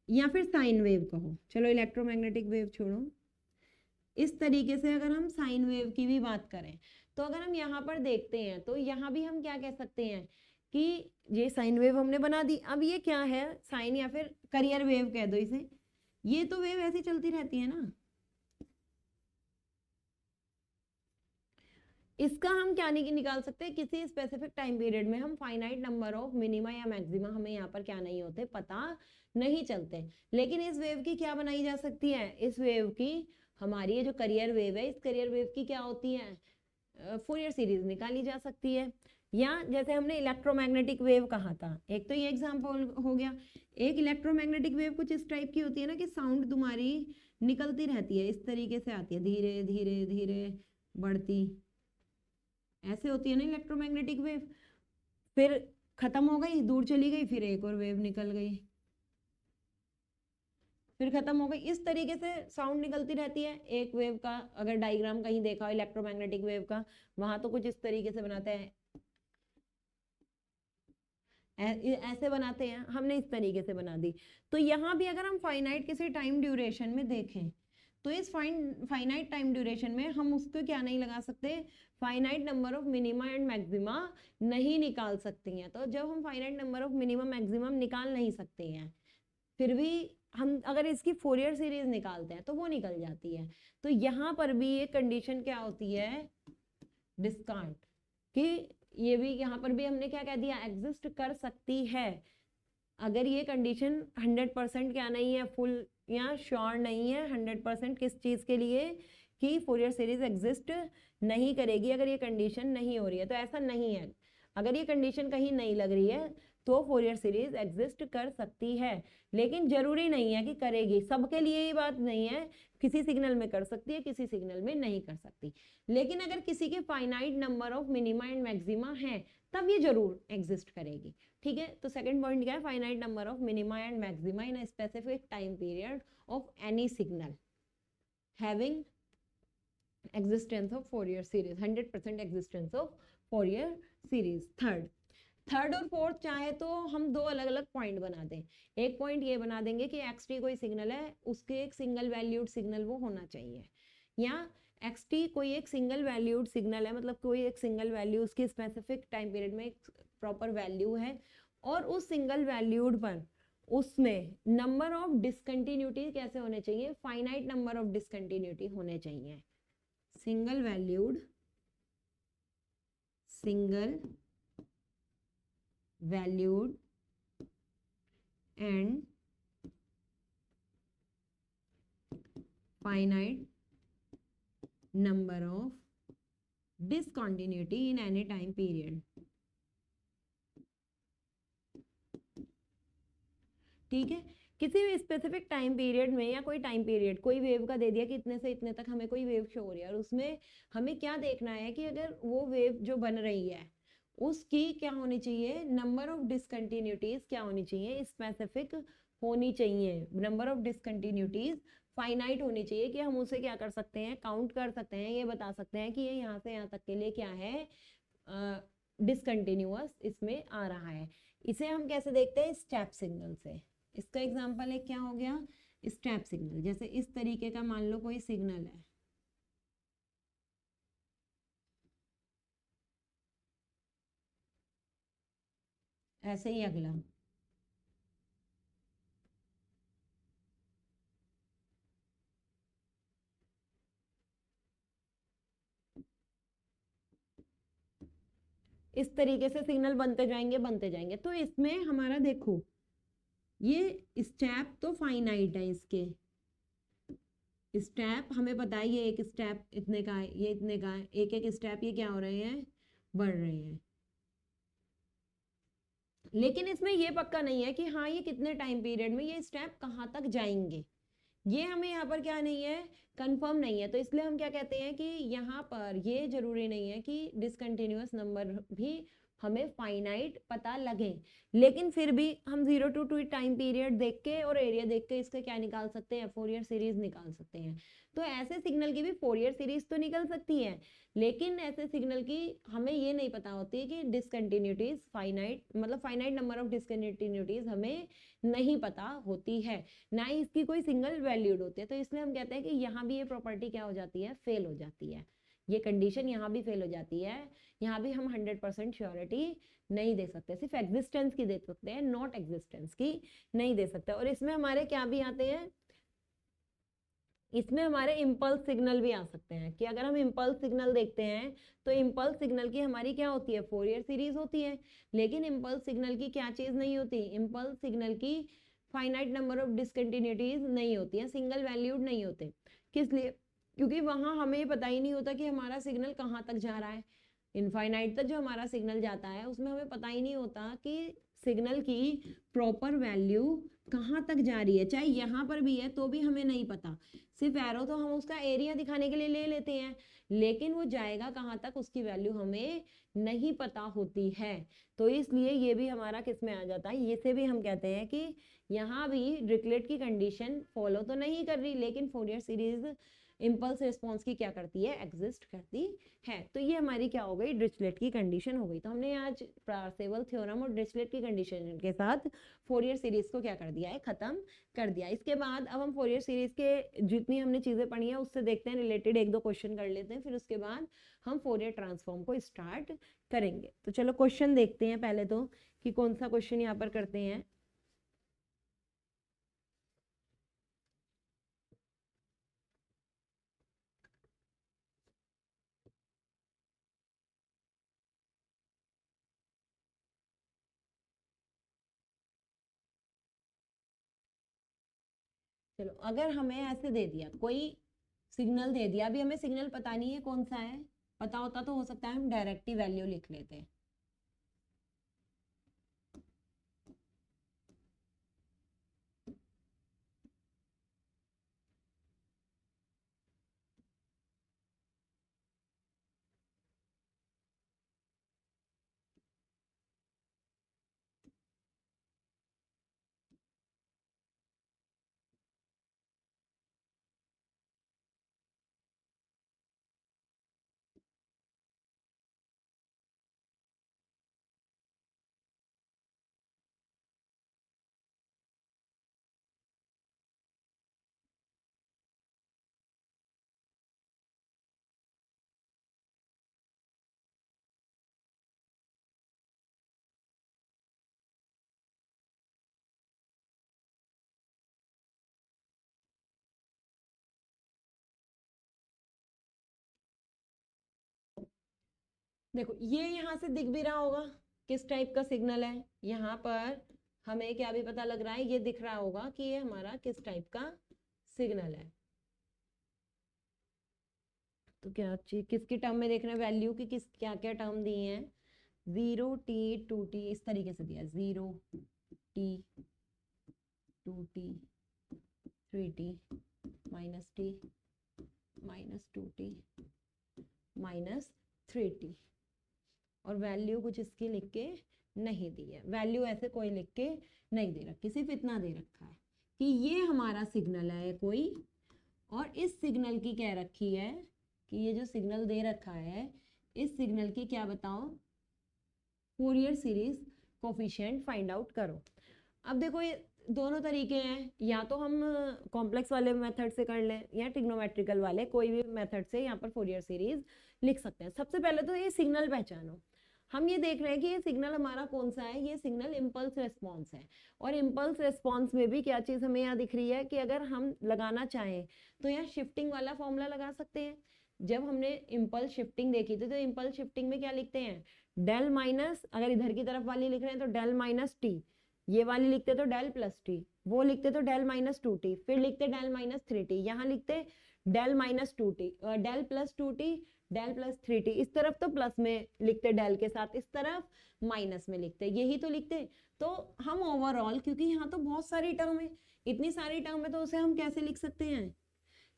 या फिर साइन वेव कहो, चलो इलेक्ट्रोमैग्नेटिक वेव छोड़ो, इस तरीके से अगर हम साइन वेव की भी बात करें तो अगर हम यहाँ पर देखते हैं तो यहाँ भी हम क्या कह सकते हैं कि ये साइन वेव हमने बना दी। अब ये क्या है, साइन या फिर करियर वेव कह दो इसे, ये तो वेव ऐसी चलती रहती है ना। इसका हम क्या नहीं निकाल सकते, किसी स्पेसिफिक टाइम पीरियड में हम फाइनाइट नंबर ऑफ मिनिमा या मैक्सिमा हमें यहाँ पर क्या नहीं होते, पता नहीं चलते। लेकिन इस वेव की क्या बनाई जा सकती है, इस वेव की, हमारी ये जो करियर वेव है, इस करियर वेव की क्या होती है, फोरियर सीरीज निकाली जा सकती है। या जैसे हमने इलेक्ट्रोमैग्नेटिक वेव कहा था, एक तो ये एग्जाम्पल हो गया। एक इलेक्ट्रोमैग्नेटिक वेव कुछ इस टाइप की होती है ना कि साउंड तुम्हारी निकलती रहती है, इस तरीके से आती है, धीरे धीरे धीरे बढ़ती, ऐसे होती है ना इलेक्ट्रोमैग्नेटिक वेव। फिर खत्म हो गई, दूर चली गई, फिर एक और वेव निकल गई, फिर खत्म हो गई, इस तरीके से साउंड निकलती रहती है। एक वेव का अगर डायग्राम कहीं देखा हो इलेक्ट्रोमैग्नेटिक वेव का, वहां तो कुछ इस तरीके से बनाते हैं, ऐसे बनाते हैं, हमने इस तरीके से बना दी। तो यहाँ भी अगर हम फाइनाइट किसी टाइम ड्यूरेशन में देखें तो इस फाइनाइट टाइम ड्यूरेशन में हम उसको क्या नहीं लगा सकते, finite number of minima and maxima नहीं निकाल सकती हैं। तो जब हम finite number of minimum maximum निकाल नहीं सकते हैं, फिर भी हम अगर इसकी फोरियर सीरीज निकालते हैं तो वो निकल जाती है। तो यहाँ पर भी ये कंडीशन क्या होती है, डिस्कार्ड, कि ये भी यहाँ पर भी हमने क्या कह दिया, एग्जिस्ट कर सकती है। अगर ये कंडीशन 100% क्या नहीं है, फुल या श्योर नहीं है 100% किस चीज के लिए, कि फोरियर सीरीज एग्जिस्ट नहीं करेगी अगर ये कंडीशन नहीं हो रही है। तो ऐसा नहीं है, अगर ये कंडीशन कहीं नहीं लग रही है तो फोरियर सीरीज एग्जिस्ट कर सकती है, लेकिन जरूरी नहीं है कि करेगी। सबके लिए ये बात नहीं है, किसी सिग्नल में कर सकती है, किसी सिग्नल में नहीं कर सकती। लेकिन अगर किसी के finite number of minima and maxima है तब ये जरूर एग्जिस्ट करेगी। ठीक है, तो सेकंड पॉइंट क्या है, finite number of minima and maxima in a specific time period of any signal having existence of Fourier series, 100% existence of Fourier series। Third और फोर्थ चाहे तो हम दो अलग अलग पॉइंट बना दें। एक पॉइंट ये बना देंगे कि xt कोई सिग्नल है, उसके एक सिंगल वैल्यूड सिग्नल वो होना चाहिए, या xt कोई एक सिंगल वैल्यूड सिग्नल है, मतलब कोई एक सिंगल वैल्यू उसकी स्पेसिफिक टाइम पीरियड में एक प्रॉपर वैल्यू है, और उस सिंगल वैल्यूड पर उसमें नंबर ऑफ डिसकंटिन्यूटी कैसे होने चाहिए, फाइनाइट नंबर ऑफ डिसकंटिन्यूटी होने चाहिए। Single valued and finite number of discontinuity in any time period. ठीक है, किसी भी स्पेसिफिक टाइम पीरियड में, या कोई टाइम पीरियड कोई वेव का दे दिया कि इतने से इतने तक हमें कोई वेव शो हो रही है, और उसमें हमें क्या देखना है कि अगर वो वेव जो बन रही है उसकी क्या होनी चाहिए, नंबर ऑफ डिसकंटिन्यूटीज क्या होनी चाहिए, स्पेसिफिक होनी चाहिए। नंबर ऑफ डिसकंटिन्यूटीज फाइनाइट होनी चाहिए, कि हम उसे क्या कर सकते हैं, काउंट कर सकते हैं, ये बता सकते हैं कि ये यहाँ से यहाँ तक के लिए क्या है, डिसकंटिन्यूअस इसमें आ रहा है। इसे हम कैसे देखते हैं, स्टेप सिग्नल से। इसका एग्जांपल है क्या हो गया, स्टेप सिग्नल। जैसे इस तरीके का मान लो कोई सिग्नल है, ऐसे ही अगला, इस तरीके से सिग्नल बनते जाएंगे। तो इसमें हमारा देखो, ये स्टेप तो फाइनाइट है, इसके स्टेप हमें पता है, ये एक स्टेप इतने का है, ये इतने का है, एक एक स्टेप ये क्या हो रहे हैं, बढ़ रहे हैं। लेकिन इसमें ये पक्का नहीं है कि हाँ ये कितने टाइम पीरियड में ये स्टेप कहाँ तक जाएंगे, ये हमें यहाँ पर क्या नहीं है, कंफर्म नहीं है। तो इसलिए हम क्या कहते हैं कि यहाँ पर ये जरूरी नहीं है कि डिसकंटिन्यूअस नंबर भी हमें फाइनाइट पता लगे, लेकिन फिर भी हम 0 to 2 टाइम पीरियड देख के और एरिया देख के इसका क्या निकाल सकते हैं, फोरियर सीरीज निकाल सकते हैं। तो ऐसे सिग्नल की भी फोरियर सीरीज तो निकल सकती है, लेकिन ऐसे सिग्नल की हमें ये नहीं पता होती कि डिसकंटिन्यूटीज फाइनाइट, मतलब फाइनाइट नंबर ऑफ डिसकंटिन्यूटीज हमें नहीं पता होती है, ना ही इसकी कोई सिंगल वैल्यूड होती है। तो इसलिए हम कहते हैं कि यहाँ भी ये प्रॉपर्टी क्या हो जाती है, फेल हो जाती है, ये कंडीशन यहाँ भी फेल हो जाती है। यहाँ भी हम 100% श्योरिटी नहीं दे सकते, सिर्फ एग्जिस्टेंस की दे सकते हैं, नॉट एग्जिस्टेंस की नहीं दे सकते। और इसमें हमारे क्या भी आते हैं, इसमें हमारे इम्पल्स सिग्नल भी आ सकते हैं, कि अगर हम इम्पल्स सिग्नल देखते हैं तो इम्पल्स सिग्नल की हमारी क्या होती है, फोरियर सीरीज होती है। लेकिन इम्पल्स सिग्नल की क्या चीज नहीं होती, इम्पल्स सिग्नल की फाइनाइट नंबर ऑफ डिसकंटिन्यूटीज नहीं होती है, सिंगल वैल्यूड नहीं होते। किस लिए, क्योंकि वहां हमें पता ही नहीं होता कि हमारा सिग्नल कहाँ तक जा रहा है। इनफाइनाइट तक जो हमारा सिग्नल जाता है उसमें हमें पता ही नहीं होता कि सिग्नल की प्रॉपर वैल्यू कहाँ तक जा रही है। चाहे यहाँ पर भी है तो भी हमें नहीं पता, सिर्फ एरो तो हम उसका एरिया दिखाने के लिए ले लेते हैं, लेकिन वो जाएगा कहाँ तक उसकी वैल्यू हमें नहीं पता होती है। तो इसलिए ये भी हमारा किस में आ जाता है, ये से भी हम कहते हैं कि यहाँ भी डिरिचलेट की कंडीशन फॉलो तो नहीं कर रही, लेकिन फोरियर सीरीज इम्पल्स रिस्पॉन्स की क्या करती है, एग्जिस्ट करती है। तो ये हमारी क्या हो गई, डिरिचलेट की कंडीशन हो गई। तो हमने आज पार्सेवल थ्योरम और डिरिचलेट की कंडीशन के साथ फोरियर सीरीज को क्या कर दिया है, खत्म कर दिया। इसके बाद अब हम फोरियर सीरीज के जितनी हमने चीजें पढ़ी है उससे देखते हैं, रिलेटेड एक दो क्वेश्चन कर लेते हैं, फिर उसके बाद हम फोरियर ट्रांसफॉर्म को स्टार्ट करेंगे। तो चलो क्वेश्चन देखते हैं पहले तो कि कौन सा क्वेश्चन यहाँ पर करते हैं। चलो, अगर हमें ऐसे दे दिया, कोई सिग्नल दे दिया, अभी हमें सिग्नल पता नहीं है कौन सा है, पता होता तो हो सकता है हम डायरेक्ट ही वैल्यू लिख लेते हैं। देखो, ये यहाँ से दिख भी रहा होगा किस टाइप का सिग्नल है, यहाँ पर हमें क्या भी पता लग रहा है, ये दिख रहा होगा कि ये हमारा किस टाइप का सिग्नल है। तो क्या चीज किसकी टर्म में देख रहे हैं, वैल्यू की किस क्या क्या टर्म दी हैं, 0t 2t इस तरीके से दिया, 0t 2t 3t -t -2t -3t, और वैल्यू कुछ इसकी लिख के नहीं दी है, वैल्यू ऐसे कोई लिख के नहीं दे रखी, सिर्फ इतना दे रखा है कि ये हमारा सिग्नल है कोई, और इस सिग्नल की कह रखी है कि ये जो सिग्नल दे रखा है, इस सिग्नल की क्या बताओ, Fourier series coefficient find out करो। अब देखो, ये दोनों तरीके हैं, या तो हम कॉम्प्लेक्स वाले मेथड से कर लें या ट्रिग्नोमेट्रिकल वाले, कोई भी मेथड से यहाँ पर फोरियर सीरीज लिख सकते हैं। सबसे पहले तो ये सिग्नल पहचानो, हम ये देख रहे हैं कि ये सिग्नल हमारा कौन सा है, ये सिग्नल इम्पल्स रेस्पॉन्स है। और इम्पल्स रेस्पॉन्स में भी क्या चीज हमें यहाँ दिख रही है कि अगर हम लगाना चाहें तो यहाँ शिफ्टिंग वाला फॉर्मूला लगा सकते हैं। जब हमने इम्पल्स शिफ्टिंग देखी थी तो इम्पल्स शिफ्टिंग में क्या लिखते हैं, डेल माइनस, अगर इधर की तरफ वाली लिख रहे हैं तो डेल माइनस टी, ये वाली लिखते तो डेल प्लस टी, वो लिखते तो डेल माइनस 2t, फिर लिखते डेल माइनस 3t, यहाँ लिखते del minus 2t, del plus 2t, del plus 3t, इस तरफ तो प्लस में लिखते डेल के साथ, इस तरफ माइनस में लिखते, यही तो लिखते। तो हम ओवरऑल, क्योंकि यहाँ तो बहुत सारी टर्म है, इतनी सारी टर्म है, तो उसे हम कैसे लिख सकते हैं,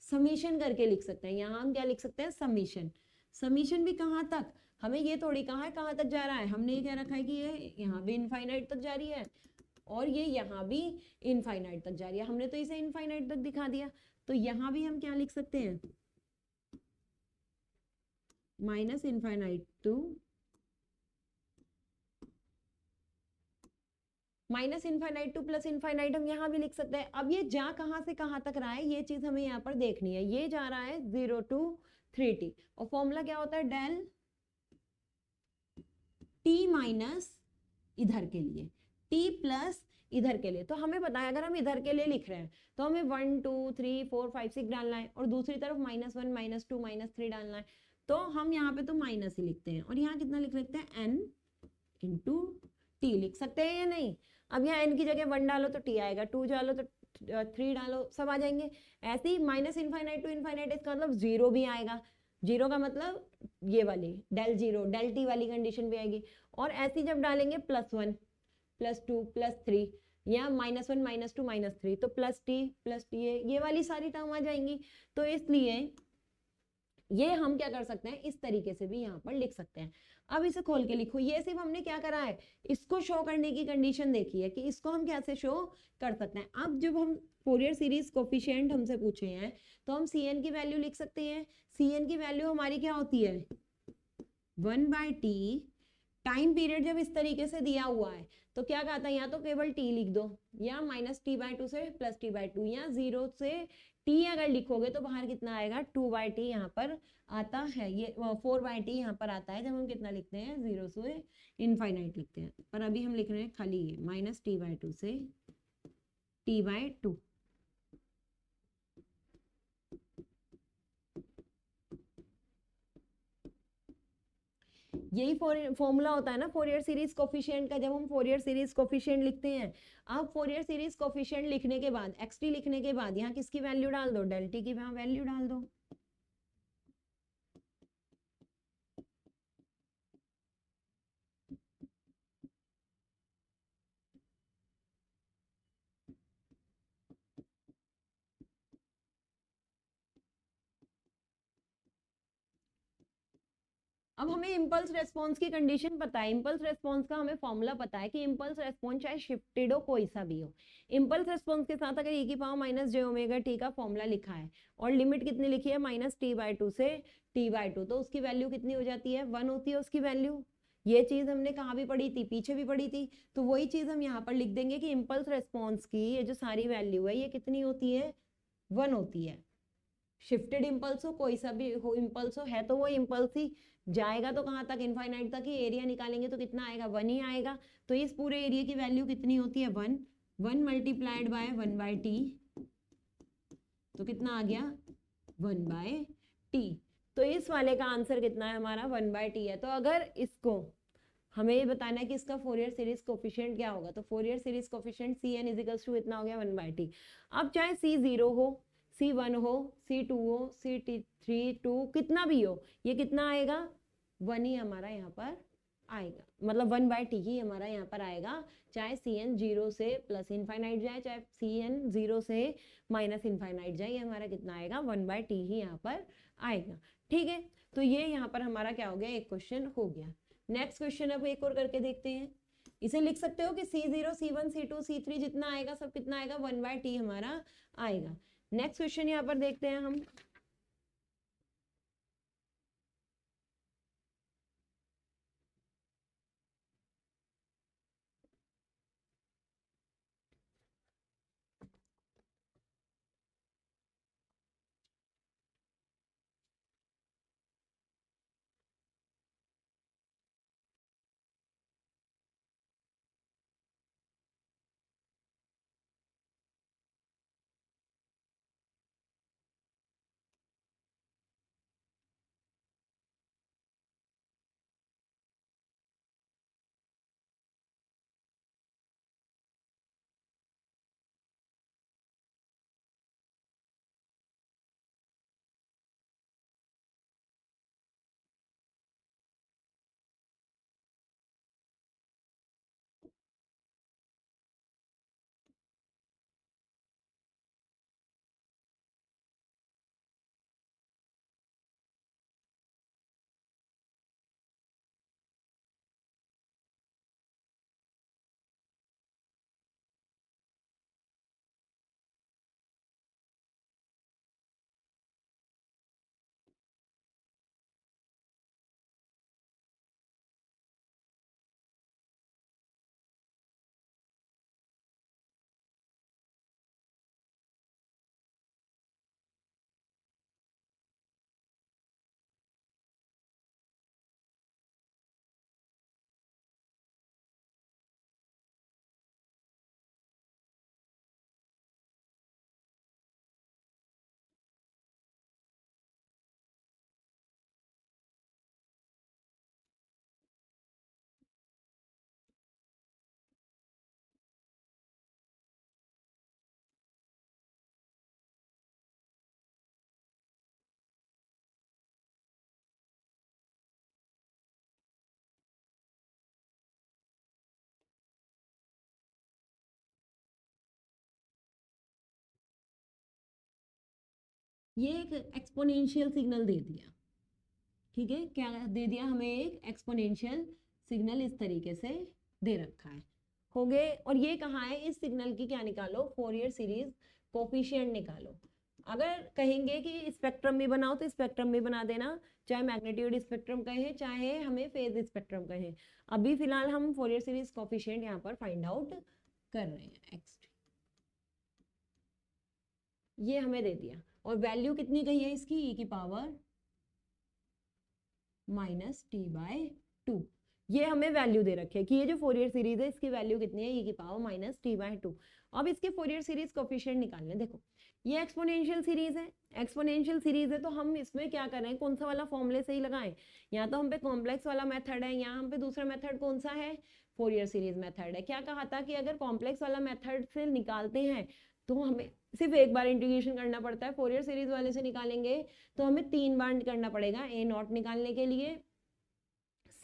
समीशन करके लिख सकते हैं। यहाँ हम क्या लिख सकते हैं, समीशन। समीशन भी कहाँ तक, हमें ये थोड़ी कहा है कहाँ तक जा रहा है, हमने ये क्या रखा है कि ये यहाँ भी इनफाइनाइट तक जा रही है और ये यहाँ भी इनफाइनाइट तक जा रही है, हमने तो इसे इनफाइनाइट तक दिखा दिया। तो यहाँ भी हम क्या लिख सकते हैं, minus infinite to minus infinite to plus infinite, हम यहाँ भी लिख सकते हैं। अब ये जा कहाँ से कहाँ तक रहा है, ये चीज हमें यहाँ पर देखनी है। ये जा रहा है 0 to 3t, और फॉर्मूला क्या होता है, डेल t माइनस इधर के लिए, t प्लस इधर के लिए। तो हमें पता है अगर हम इधर के लिए लिख रहे हैं तो हमें 1 2 3 4 5 6 डालना है, और दूसरी तरफ -1 -2 -3 डालना है। तो हम यहाँ पे तो माइनस ही लिखते हैं, और यहाँ कितना लिख लेते हैं, n इंटू टी लिख सकते हैं या नहीं। अब यहाँ n की जगह 1 डालो तो t आएगा, 2 डालो तो 3 डालो, सब आ जाएंगे। ऐसे ही माइनस इनफाइनाइट टू इनफाइनाइट, इसका मतलब 0 भी आएगा, 0 का मतलब ये वाली डेल 0 डेल टी वाली कंडीशन भी आएगी। और ऐसे जब डालेंगे +1 +2 +3 या -1 -2 -3, तो +t ये वाली सारी टर्म आ जाएंगी। तो इसलिए ये हम क्या कर सकते हैं, इस तरीके से भी यहाँ पर लिख सकते हैं। अब इसे खोल के लिखो, ये सिर्फ हमने क्या करा है, इसको शो करने की कंडीशन देखी है कि इसको हम कैसे शो कर सकते हैं। अब जब हम फोरियर सीरीज कोफिशिएंट हमसे पूछे हैं, तो हम सी एन की वैल्यू लिख सकते हैं। सी एन की वैल्यू हमारी क्या होती है, 1/t। टाइम पीरियड जब इस तरीके से दिया हुआ है तो क्या कहता है, या तो केवल t लिख दो, या -t/2 से +t/2, या 0 से t अगर लिखोगे तो बाहर कितना आएगा, 2/t यहाँ पर आता है, ये 4/t यहाँ पर आता है जब हम कितना लिखते हैं, 0 से इनफाइनाइट लिखते हैं। पर अभी हम लिख रहे हैं खाली ये -t/2 से t/2। यही फॉर्मूला होता है ना फोरियर सीरीज कोफिशिएंट का, जब हम फोरियर सीरीज कोफिशिएंट लिखते हैं। अब फोरियर सीरीज कोफिशिएंट लिखने के बाद, एक्स टी लिखने के बाद यहाँ किसकी वैल्यू डाल दो, डेल टी की वहां वैल्यू डाल दो। अब हमें इम्पल्स रेस्पॉन्स की कंडीशन पता है, इम्पल्स रेस्पॉन्स का हमें फॉर्मूला पता है कि इम्पल्स रेस्पॉन्स चाहे शिफ्टेड हो, कोई सा भी हो, इम्पल्स रेस्पॉन्स के साथ अगर e की पावर -j⍵t का फॉर्मूला लिखा है और लिमिट कितनी लिखी है, -t/2 से t/2, तो उसकी वैल्यू कितनी हो जाती है, 1 होती है उसकी वैल्यू। ये चीज हमने कहाँ भी पढ़ी थी, पीछे भी पढ़ी थी। तो वही चीज हम यहाँ पर लिख देंगे कि इम्पल्स रेस्पॉन्स की ये जो सारी वैल्यू है ये कितनी होती है, 1 होती है। शिफ्टेड इम्पल्स हो, कोई सा भी हो इम्पल्स हो, है तो वो इम्पल्स ही, जाएगा तो कहाँ तक, इनफाइनाइट तक ही। एरिया निकालेंगे तो कितना आएगा, 1 ही आएगा। तो इस पूरे एरिया की वैल्यू कितनी होती है, 1। 1 मल्टीप्लाइड बाय 1/t, तो कितना आ गया, 1/t। तो इस वाले का आंसर कितना है हमारा, 1/t है। तो अगर इसको हमें ये बताना है कि इसका फोरियर सीरीज कोफिशिएंट क्या होगा, तो Fourier series coefficient Cn is equals to इतना हो गया, 1/t। अब चाहे C0 हो, C1 हो, C2 हो, C3 2 कितना भी हो, ये कितना आएगा, 1 ही हमारा यहाँ पर आएगा, मतलब 1/t ही हमारा यहाँ पर आएगा। चाहे Cn 0 से प्लस इनफाइनाइट जाए, चाहे Cn 0 से माइनस इनफाइनाइट जाए, ये हमारा कितना आएगा, 1/t ही यहाँ पर आएगा। ठीक है, तो ये यहाँ पर हमारा क्या हो गया, एक क्वेश्चन हो गया। नेक्स्ट क्वेश्चन अब एक और करके देखते हैं। इसे लिख सकते हो कि C0 C1 C2 C3 जितना आएगा सब कितना आएगा, 1/t हमारा आएगा। नेक्स्ट क्वेश्चन यहाँ पर देखते हैं हम। ये एक एक्सपोनेंशियल सिग्नल दे दिया, ठीक है, क्या दे दिया हमें, एक एक्सपोनेंशियल सिग्नल इस तरीके से दे रखा है, हो गए। और ये कहाँ है, इस सिग्नल की क्या निकालो, फोरियर सीरीज कोफिशिएंट निकालो। अगर कहेंगे कि स्पेक्ट्रम भी बनाओ तो स्पेक्ट्रम भी बना देना, चाहे मैग्नीट्यूड स्पेक्ट्रम कहें चाहे हमें फेज स्पेक्ट्रम कहें। अभी फिलहाल हम फोरियर सीरीज कोफिशिएंट यहाँ पर फाइंड आउट कर रहे हैं। एक्स ये हमें दे दिया और वैल्यू कितनी कही है इसकी, e की पावर -t/2। ये हमें वैल्यू दे रखे है कि ये जो फोरियर सीरीज है इसकी वैल्यू कितनी है, e की पावर -t/2। अब इसके फोरियर सीरीज कोफिशिएंट निकालने। देखो ये एक्सपोनेंशियल सीरीज है, एक्सपोनेंशियल सीरीज है तो हम इसमें क्या कर रहे हैं, कौन सा वाला फॉर्मूले से ही लगाएं। यहाँ तो हम पे कॉम्प्लेक्स वाला मेथड है, यहाँ हम पे दूसरा मेथड कौन सा है, फोरियर सीरीज मेथड है। क्या कहा था कि अगर कॉम्प्लेक्स वाला मेथड से निकालते हैं तो हमें सिर्फ एक बार इंटीग्रेशन करना पड़ता है, फोरियर सीरीज वाले से निकालेंगे तो हमें 3 बार करना पड़ेगा। a0 निकालने के लिए,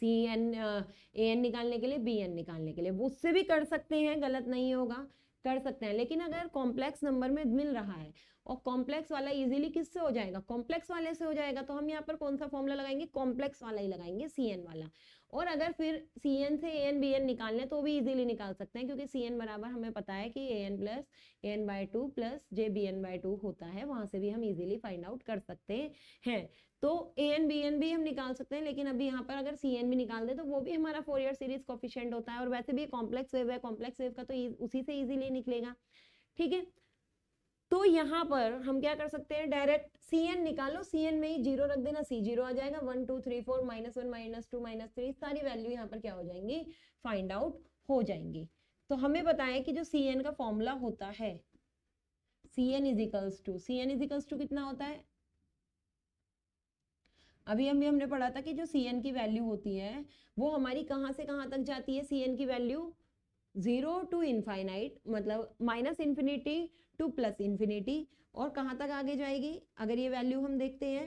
an निकालने के लिए, bn निकालने के लिए। उससे भी कर सकते हैं, गलत नहीं होगा, कर सकते हैं। लेकिन अगर कॉम्प्लेक्स नंबर में मिल रहा है और कॉम्प्लेक्स वाला इजीली किससे हो जाएगा, कॉम्प्लेक्स वाले से हो जाएगा, तो हम यहाँ पर कौन सा फॉर्मूला लगाएंगे, कॉम्प्लेक्स वाला ही लगाएंगे, cn वाला। और अगर फिर cn से an bn निकालने तो भी इजीली निकाल सकते हैं, क्योंकि cn बराबर हमें पता है कि an plus an/2 plus jbn/2 होता है, वहां से भी हम इजीली फाइंड आउट कर सकते हैं। तो an bn भी हम निकाल सकते हैं, लेकिन अभी यहाँ पर अगर cn भी निकाल दे तो वो भी हमारा फोरियर सीरीज कोफिशिएंट होता है। और वैसे भी कॉम्प्लेक्स वेव है, कॉम्प्लेक्स वेव का तो उसी से इजीली निकलेगा। ठीक है, तो यहाँ पर हम क्या कर सकते हैं, डायरेक्ट cn निकालो, cn में ही 0 रख देना, c0 आ जाएगा, 1 2 3 4 -1 -2 -3 सारी वैल्यू यहाँ पर क्या हो जाएंगी, फाइंड आउट हो जाएंगी। तो हमें बताएं कि जो cn का फॉर्मूला होता है, cn इज कितना होता है, अभी हमने पढ़ा था कि जो cn की वैल्यू होती है वो हमारी कहाँ से कहाँ तक जाती है, cn की वैल्यू 0 to इनफाइनाइट, मतलब -∞ to +∞, और कहाँ तक आगे जाएगी, अगर ये वैल्यू हम देखते हैं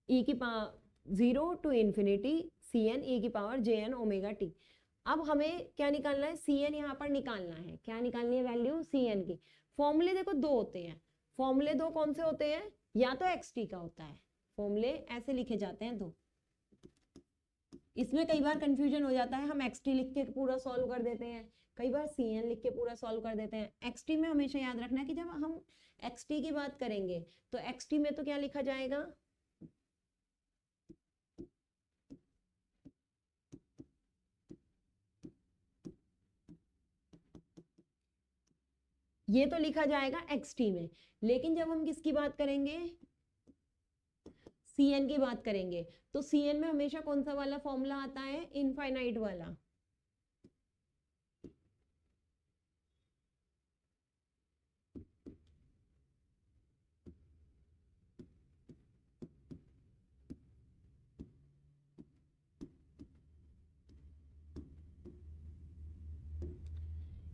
e की पावर 0 to ∞ cn e की पावर jn ओमेगा t। अब हमें क्या निकालना है, cn यहाँ पर निकालना है, क्या निकालनी है वैल्यू cn की। फॉर्मूले देखो दो होते हैं, फॉर्मूले दो कौन से होते हैं, या तो xt का होता है, फॉर्मूले ऐसे लिखे जाते हैं दो। इसमें कई बार कंफ्यूजन हो जाता है, हम xt लिख के पूरा सॉल्व कर देते हैं, कई बार cn लिख के पूरा सॉल्व कर देते हैं। xt में हमेशा याद रखना है कि जब हम xt की बात करेंगे तो xt में तो क्या लिखा जाएगा, ये तो लिखा जाएगा xt में। लेकिन जब हम किसकी बात करेंगे, cn की बात करेंगे, तो cn में हमेशा कौन सा वाला फॉर्मूला आता है, इनफाइनाइट वाला।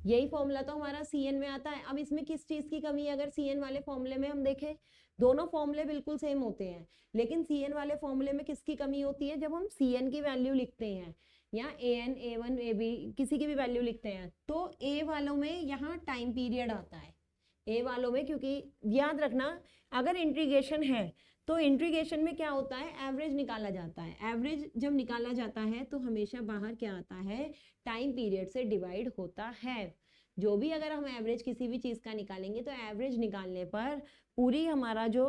यही फॉर्मूला तो हमारा cn में आता है। अब इसमें किस चीज की कमी है, अगर cn वाले फॉर्मूले में हम देखें, दोनों फॉर्मूले बिल्कुल सेम होते हैं, लेकिन cn वाले फॉर्मूले में किसकी कमी होती है, जब हम cn की वैल्यू लिखते हैं या an a1 ab किसी की भी वैल्यू लिखते हैं तो a वालों में यहाँ टाइम पीरियड आता है, a वालों में, क्योंकि याद रखना अगर इंटीग्रेशन है तो इंटीग्रेशन में क्या होता है, एवरेज निकाला जाता है। एवरेज जब निकाला जाता है तो हमेशा बाहर क्या आता है, टाइम पीरियड से डिवाइड होता है। जो भी अगर हम एवरेज किसी भी चीज का निकालेंगे तो एवरेज निकालने पर पूरी हमारा जो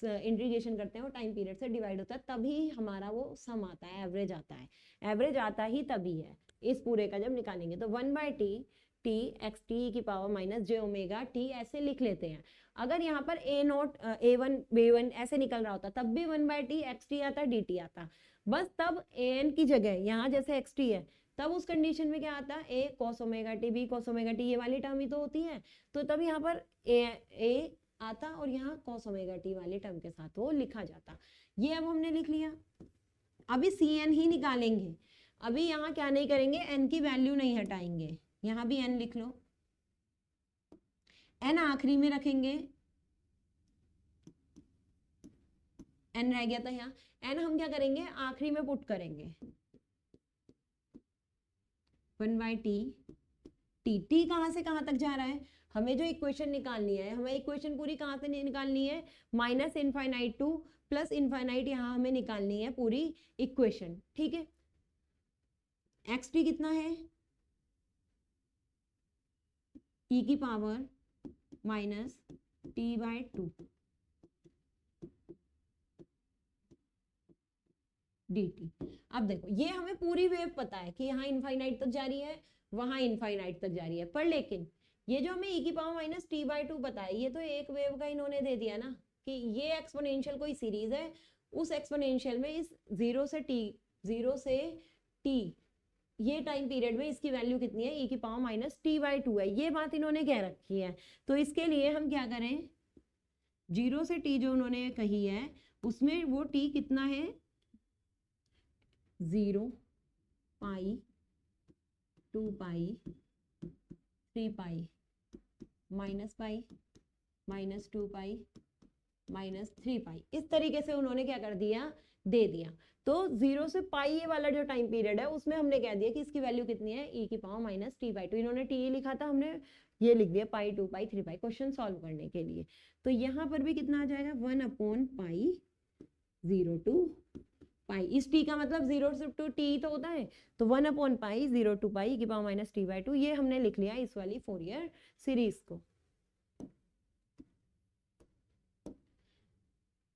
इंटीग्रेशन करते हैं वो टाइम पीरियड से डिवाइड होता है, तभी हमारा वो सम आता है, एवरेज आता है। एवरेज आता ही तभी है इस पूरे का जब निकालेंगे। तो 1/t t x t की पावर -j ओमेगा t ऐसे लिख लेते हैं। अगर यहाँ पर a0 a1 b1 ऐसे निकल रहा होता तब भी 1/t xt आता, dt आता, बस तब an की जगह यहाँ जैसे xt है तब उस कंडीशन में क्या आता है, a cos omega t b cos omega t, ये वाली टर्म ही तो होती है, तो तब यहाँ पर a आता और यहाँ cos ओमेगा t वाली टर्म के साथ वो लिखा जाता। ये अब हमने लिख लिया। अभी cn ही निकालेंगे, अभी यहाँ क्या नहीं करेंगे, n की वैल्यू नहीं हटाएंगे, यहाँ भी n लिख लो, n आखिरी में रखेंगे, n रह गया था यहाँ, n हम क्या करेंगे आखिरी में पुट करेंगे, 1/t t कहाँ से कहाँ तक जा रहा है, हमें जो इक्वेशन निकालनी है, हमें इक्वेशन पूरी कहाँ से निकालनी है, -∞ टू +∞, यहाँ हमें निकालनी है पूरी इक्वेशन। ठीक है, xt कितना है, e की पावर माइनस t/2 dt। अब देखो ये हमें पूरी वेव पता है कि यहाँ इनफाइनाइट तक जा रही है, वहां इनफाइनाइट तक जा रही है, पर लेकिन ये जो हमें e की पावर माइनस t/2 पता है, ये तो एक वेव का इन्होंने दे दिया ना कि ये एक्सपोनेंशियल कोई सीरीज है, उस एक्सपोनेंशियल में इस 0 से t ये टाइम पीरियड में इसकी वैल्यू कितनी है, e की पावर माइनस t/2 है, ये बात इन्होंने कह रखी है। तो इसके लिए हम क्या करें, 0 से t जो उन्होंने कही है उसमें वो t कितना है, 0, पाई, 2 पाई, 3 पाई, माइनस पाई, माइनस 2 पाई, माइनस 3 पाई, इस तरीके से उन्होंने क्या कर दिया, दे दिया। तो 0 से पाई ये वाला जो टाइम पीरियड है उसमें हमने कह दिया कि इसकी वैल्यू कितनी है, e की पावर माइनस t/2। इन्होंने t लिखा था, हमने ये लिख दिया पाई, 2 पाई, 3 पाई, क्वेश्चन सॉल्व करने के लिए। तो यहाँ पर भी कितना आ जाएगा, 1/पाई 0 to पाई। इस t का मतलब 0 to t तो होता है, तो 1/पाई 0 to पाई e की पावर माइनस t/2, ये हमने लिख लिया इस वाली फोरियर सीरीज को।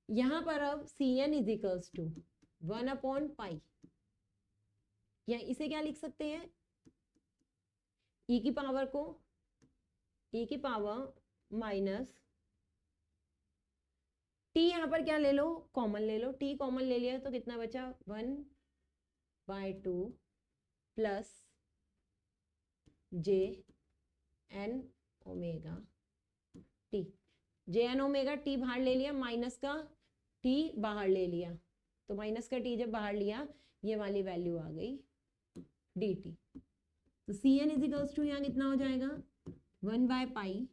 यहां पर अब Cn इज इक्वल्स टू 1/पाई, या इसे क्या लिख सकते हैं, e की पावर को, e की पावर माइनस t, यहां पर क्या ले लो, कॉमन ले लो, t कॉमन ले लिया तो कितना बचा, 1/2 plus jn omega t, jn omega t बाहर ले लिया, माइनस का t बाहर ले लिया, तो माइनस का t जब बाहर लिया ये वाली वैल्यू आ गई dt। तो Cn इज इक्वल्स टू यहाँ कितना हो जाएगा, 1/पाई।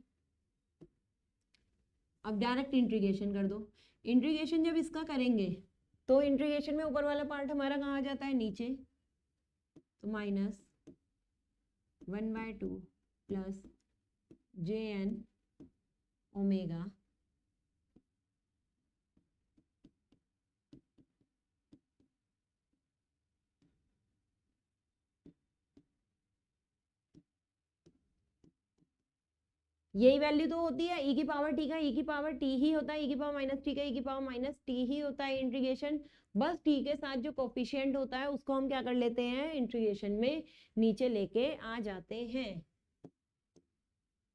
अब डायरेक्ट इंटीग्रेशन कर दो, इंटीग्रेशन जब इसका करेंगे तो इंटीग्रेशन में ऊपर वाला पार्ट हमारा कहाँ आ जाता है, नीचे, तो माइनस 1/2 प्लस jn ओमेगा यही वैल्यू तो होती है e की पावर t का, e की पावर t ही होता है, e की पावर माइनस t का e की पावर माइनस t ही होता है इंटीग्रेशन। बस t के साथ जो कोफिशिएंट होता है उसको हम क्या कर लेते हैं, इंटीग्रेशन में नीचे लेके आ जाते हैं।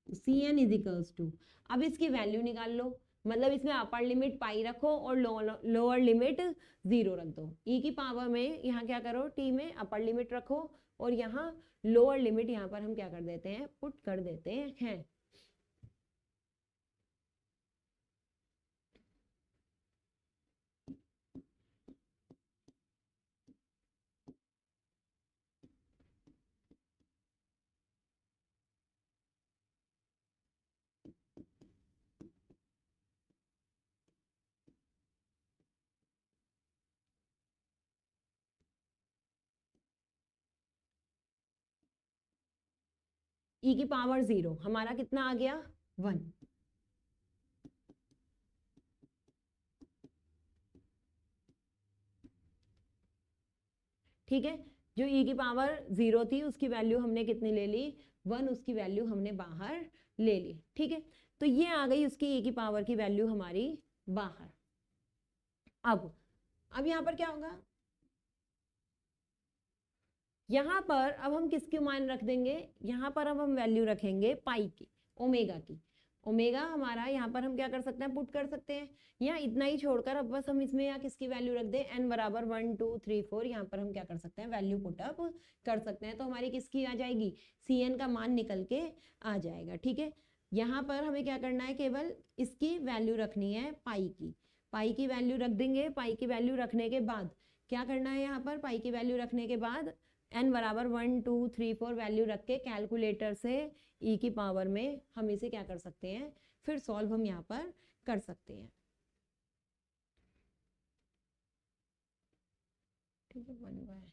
Cn इज इक्वल्स टू, अब इसकी वैल्यू निकाल लो, मतलब इसमें अपर लिमिट पाई रखो और लोअर लिमिट 0 रख दो। e की पावर में यहाँ क्या करो, t में अपर लिमिट रखो और यहाँ लोअर लिमिट यहाँ पर हम क्या कर देते हैं, पुट कर देते हैं। e की पावर 0 हमारा कितना आ गया, 1। ठीक है, जो e की पावर 0 थी उसकी वैल्यू हमने कितनी ले ली, 1, उसकी वैल्यू हमने बाहर ले ली। ठीक है, तो ये आ गई उसकी e की पावर की वैल्यू हमारी बाहर। अब यहाँ पर क्या होगा, यहाँ पर अब हम किसकी मान रख देंगे, यहाँ पर अब हम वैल्यू रखेंगे पाई की, ओमेगा की। ओमेगा हमारा यहाँ पर हम क्या कर सकते हैं, पुट कर सकते हैं, या इतना ही छोड़कर अब बस हम इसमें यहाँ किसकी वैल्यू रख दें, n बराबर 1 2 3 4, यहाँ पर हम क्या कर सकते हैं, वैल्यू पुटअप कर सकते हैं। तो हमारी किसकी आ जाएगी, Cn का मान निकल के आ जाएगा। ठीक है, यहाँ पर हमें क्या करना है, केवल इसकी वैल्यू रखनी है पाई की, पाई की वैल्यू रख देंगे। पाई की वैल्यू रखने के बाद क्या करना है, यहाँ पर पाई की वैल्यू रखने के बाद n बराबर 1 2 3 4 वैल्यू रख के कैलकुलेटर से e की पावर में हम इसे क्या कर सकते हैं, फिर सॉल्व हम यहाँ पर कर सकते हैं। ठीक है, 1/,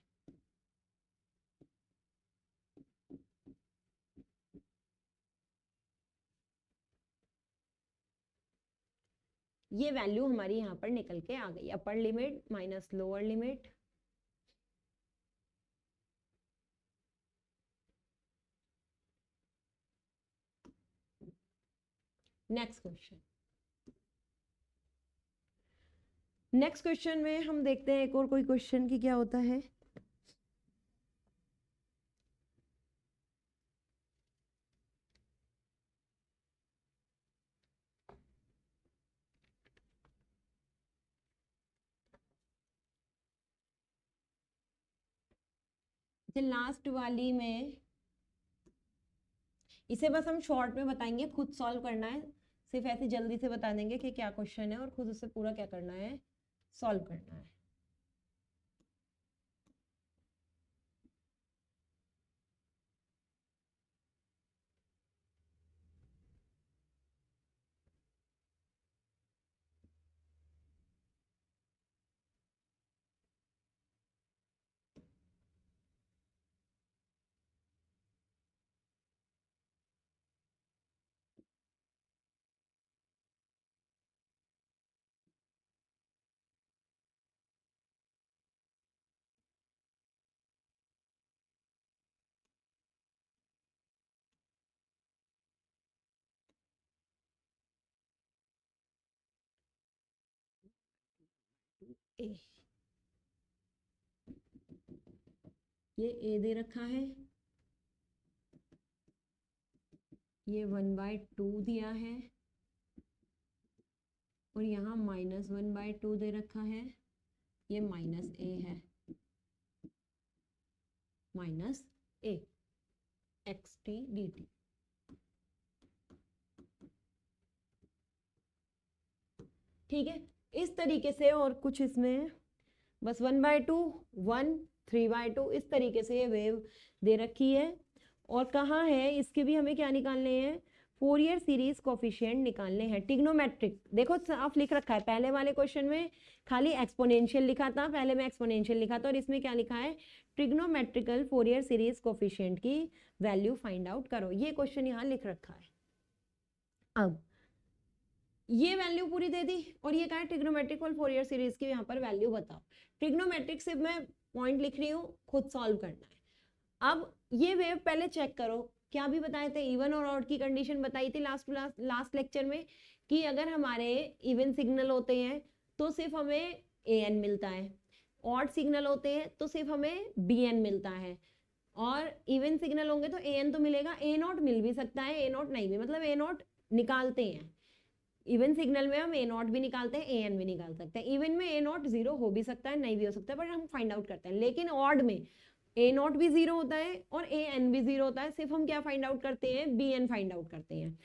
ये वैल्यू हमारी यहाँ पर निकल के आ गई, upper limit minus lower limit. Next question. Next question में हम देखते हैं एक और कोई क्वेश्चन की क्या होता है। लास्ट वाली में इसे बस हम शॉर्ट में बताएंगे, खुद सॉल्व करना है, सिर्फ ऐसे जल्दी से बता देंगे कि क्या क्वेश्चन है और खुद उसे पूरा क्या करना है, सॉल्व करना है। ए, ये ए दे रखा है, ये 1/2 दिया है और यहाँ -1/2 दे रखा है, ये -a है, -a xt dt। ठीक है, इस तरीके से और कुछ इसमें बस 1/2 1 3/2 इस तरीके से ये वेव दे रखी है। और कहाँ है इसके भी हमें क्या निकालने हैं, फोरियर सीरीज कोफिशिएंट निकालने हैं। ट्रिग्नोमेट्रिक देखो साफ लिख रखा है, पहले वाले क्वेश्चन में खाली एक्सपोनेंशियल लिखा था, पहले में एक्सपोनेंशियल लिखा था, और इसमें क्या लिखा है, ट्रिग्नोमेट्रिकल फोरियर सीरीज कोफिशिएंट की वैल्यू फाइंड आउट करो। ये क्वेश्चन यहाँ लिख रखा है। अब ये वैल्यू पूरी दे दी और ये कहा है ट्रिग्नोमेट्रिक और फोरियर सीरीज की यहाँ पर वैल्यू बताओ। ट्रिग्नोमेट्रिक से मैं पॉइंट लिख रही हूँ, खुद सॉल्व करना है। अब ये वेव पहले चेक करो, क्या भी बताए थे, इवन और ऑड की कंडीशन बताई थी लास्ट लेक्चर में कि अगर हमारे इवन सिग्नल होते हैं तो सिर्फ हमें an मिलता है, ऑड सिग्नल होते हैं तो सिर्फ हमें bn मिलता है, और इवन सिग्नल होंगे तो an तो मिलेगा, a0 मिल भी सकता है, a0 नहीं भी, मतलब a0 निकालते हैं। इवन सिग्नल में हम a0 भी निकालते हैं, an भी निकाल सकते हैं। इवन में a0 0 हो भी सकता है, नहीं भी हो सकता है, पर हम फाइंड आउट करते हैं। लेकिन ऑड में a0 भी 0 होता है और an भी 0 होता है, सिर्फ हम क्या फाइंड आउट करते हैं, bn फाइंड आउट करते हैं।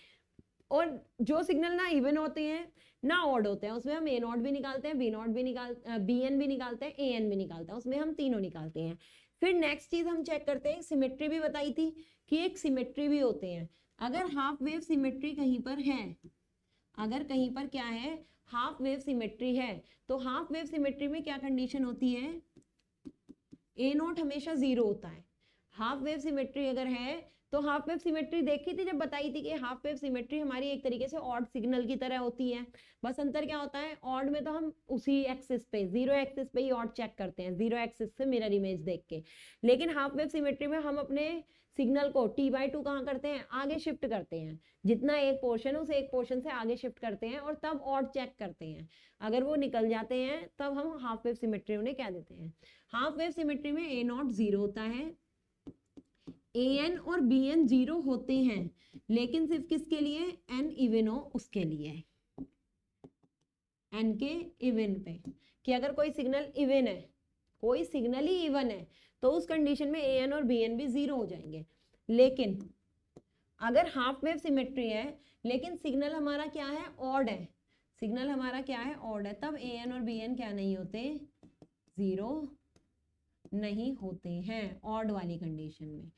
और जो सिग्नल ना इवन होते हैं ना ऑड होते हैं, उसमें हम a0 भी निकालते हैं, bn भी निकालते हैं, an भी निकालते हैं, उसमें हम तीनों निकालते हैं। फिर नेक्स्ट चीज हम चेक करते हैं, सिमेट्री भी बताई थी कि एक सिमेट्री भी होते हैं। अगर हाफ वेव सिमेट्री कहीं पर है, अगर कहीं पर क्या है, हाफ वेव सिमेट्री है, तो हाफ वेव सिमेट्री में क्या कंडीशन होती है, a0 हमेशा 0 होता है। हाफ वेव सिमेट्री अगर है तो हाफ वेव सिमेट्री देखी थी जब बताई थी कि हाफ वेव सिमेट्री हमारी एक तरीके से ऑड सिग्नल की तरह होती है, बस अंतर क्या होता है, ऑड में तो हम उसी एक्सिस पे, 0 एक्सिस पे ही ऑड चेक करते हैं, 0 एक्सिस से मिरर इमेज देख के। लेकिन हाफ वेव सिमेट्री में हम अपने सिग्नल को t/2 कहाँ करते हैं, आगे शिफ्ट करते हैं, जितना एक पोर्शन है उसे एक पोर्शन से आगे शिफ्ट करते हैं और तब ऑड चेक करते हैं। अगर वो निकल जाते हैं तब हम हाफ वेव सिमेट्री उन्हें क्या देते हैं। हाफ वेव सिमेट्री में a0 0 होता है, an और bn 0 होते हैं, लेकिन सिर्फ किसके लिए, n इवन हो उसके लिए, n के इवन पे, कि अगर कोई सिग्नल इवन है, कोई सिग्नल ही इवन है, तो उस कंडीशन में an और bn भी 0 हो जाएंगे। लेकिन अगर हाफ वेव सिमेट्री है लेकिन सिग्नल हमारा क्या है, ऑड है, सिग्नल हमारा क्या है, ऑड है, तब an और bn क्या नहीं होते, 0 नहीं होते हैं। ऑड वाली कंडीशन में,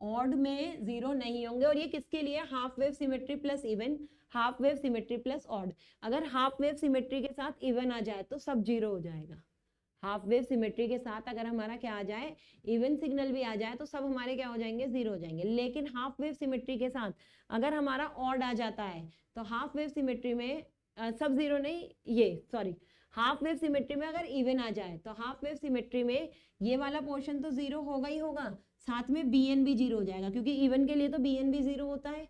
ऑड में 0 नहीं होंगे। और ये किसके लिए, half wave symmetry plus even, half wave symmetry plus odd. अगर हाफ वेव सिमेट्री के साथ इवन आ जाए तो सब 0 हो जाएगा। हाफ वेव सिमेट्री के साथ अगर हमारा क्या आ जाए, इवन सिग्नल भी आ जाए, तो सब हमारे क्या हो जाएंगे, 0 हो जाएंगे। लेकिन हाफ वेव सिमेट्री के साथ अगर हमारा ऑड आ जाता है तो हाफ वेव सिमेट्री में सब 0 नहीं, ये सॉरी, हाफ वेव सिमेट्री में अगर इवन आ जाए तो हाफ वेव सिमेट्री में ये वाला पोर्शन तो 0 होगा ही होगा, साथ में bn भी 0 हो जाएगा, क्योंकि इवन के लिए तो bn भी 0 होता है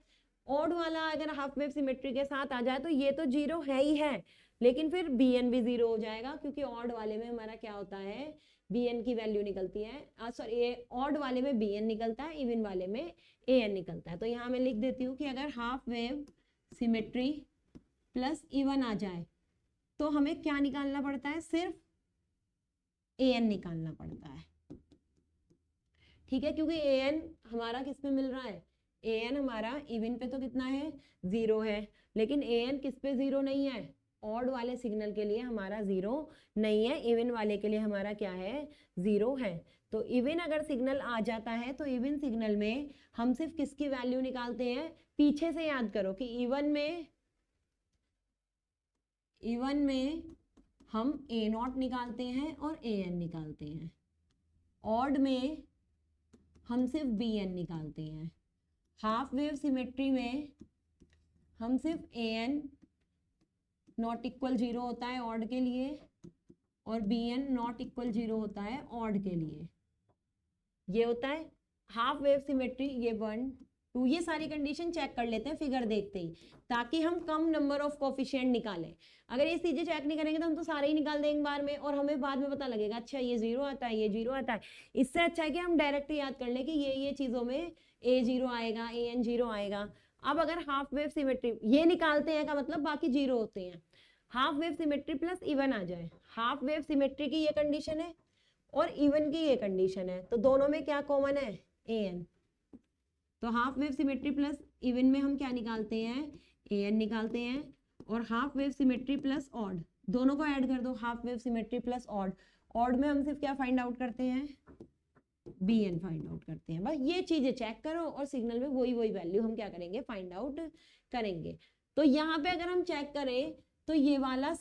ऑड वाला अगर हाफ वेव सिमेट्री के साथ आ जाए तो ये तो जीरो है ही है, लेकिन फिर bn भी जीरो हो जाएगा, क्योंकि ऑड वाले में हमारा क्या होता है, bn की वैल्यू निकलती है, सॉरी ऑड वाले में bn निकलता है, इवन वाले में an निकलता है। तो यहाँ मैं लिख देती हूँ कि अगर half wave symmetry plus even आ जाए तो हमें क्या निकालना पड़ता है, सिर्फ an निकालना पड़ता है, ठीक है, क्योंकि an हमारा किस पे मिल रहा है, an हमारा इवन पे तो कितना है, जीरो है, लेकिन an किस पे जीरो नहीं है, ऑड वाले सिग्नल के लिए हमारा जीरो नहीं है, इवन वाले के लिए हमारा क्या है, जीरो है। तो इवन अगर सिग्नल आ जाता है तो इवन सिग्नल में हम सिर्फ किसकी वैल्यू निकालते हैं, पीछे से याद करो कि इवन में हम a नॉट निकालते हैं और an निकालते हैं, ऑड में हम सिर्फ bn निकालते हैं, हाफ वेव सिमेट्री में हम सिर्फ an नॉट इक्वल जीरो होता है ऑड के लिए और bn नॉट इक्वल जीरो होता है ऑड के लिए। ये होता है हाफ वेव सिमेट्री। ये 1 2 ये सारी कंडीशन चेक कर लेते हैं फिगर देखते ही, ताकि हम कम नंबर ऑफ कोफिशिएंट निकालें। अगर ये चीजें चेक नहीं करेंगे तो हम तो सारे ही निकाल देंगे बार में, और हमें बाद में पता लगेगा अच्छा ये जीरो आता है, ये जीरो आता है। इससे अच्छा है कि हम डायरेक्ट याद कर लें कि ये चीजों में a जीरो आएगा, an जीरो आएगा। अब अगर हाफ वेव सिमेट्री ये निकालते हैं का मतलब बाकी जीरो होते हैं, half wave symmetry plus even आ जाए, हाफ वेव सिमेट्री की ये कंडीशन है और इवन की ये कंडीशन है, तो दोनों में क्या कॉमन है, an। तो half wave symmetry plus even में हम क्या निकालते हैं, an निकालते हैं, और half wave symmetry plus odd दोनों को ऐड कर दो, half wave symmetry plus odd, odd में हम सिर्फ क्या फाइंड आउट करते हैं, bn फाइंड आउट करते हैं। बस ये चीजें चेक करो और सिग्नल में वही वैल्यू हम क्या करेंगे, फाइंड आउट करेंगे। तो यहाँ पे अगर हम चेक करें तो ये वाला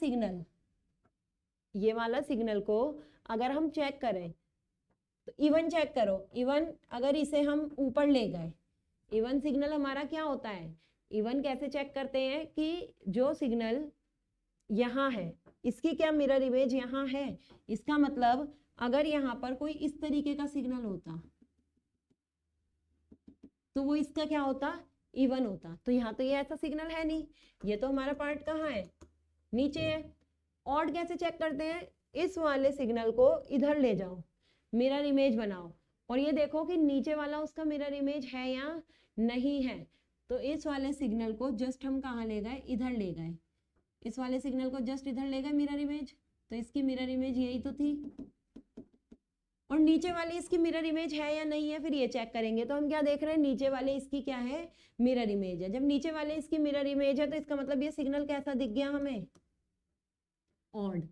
सिग्नल को अगर हम चेक करें तो इवन चेक करो, इवन अगर इसे हम ऊपर ले गए, इवन सिग्नल हमारा क्या होता है, इवन कैसे चेक करते हैं कि जो सिग्नल यहाँ है इसकी क्या मिरर इमेज यहाँ है, इसका मतलब अगर यहाँ पर कोई इस तरीके का सिग्नल होता तो वो इसका क्या होता, इवन होता। तो यहाँ तो ये ऐसा सिग्नल है नहीं, ये तो हमारा पार्ट कहाँ है, नीचे है। ऑड कैसे चेक करते हैं, इस वाले सिग्नल को इधर ले जाओ, मिरर इमेज बनाओ, और ये देखो कि नीचे वाला उसका मिरर इमेज है या नहीं है। तो इस वाले सिग्नल को जस्ट हम कहाँ ले गए, इधर ले गए, इस वाले सिग्नल को जस्ट इधर ले गए मिरर इमेज, तो इसकी मिरर इमेज यही तो थी, और नीचे वाली इसकी मिरर इमेज है या नहीं है, फिर ये चेक करेंगे। तो हम क्या देख रहे हैं, नीचे वाले इसकी क्या है, मिरर इमेज है। जब नीचे वाले इसकी मिरर इमेज है तो इसका मतलब ये सिग्नल कैसा दिख गया हमें, ऑड।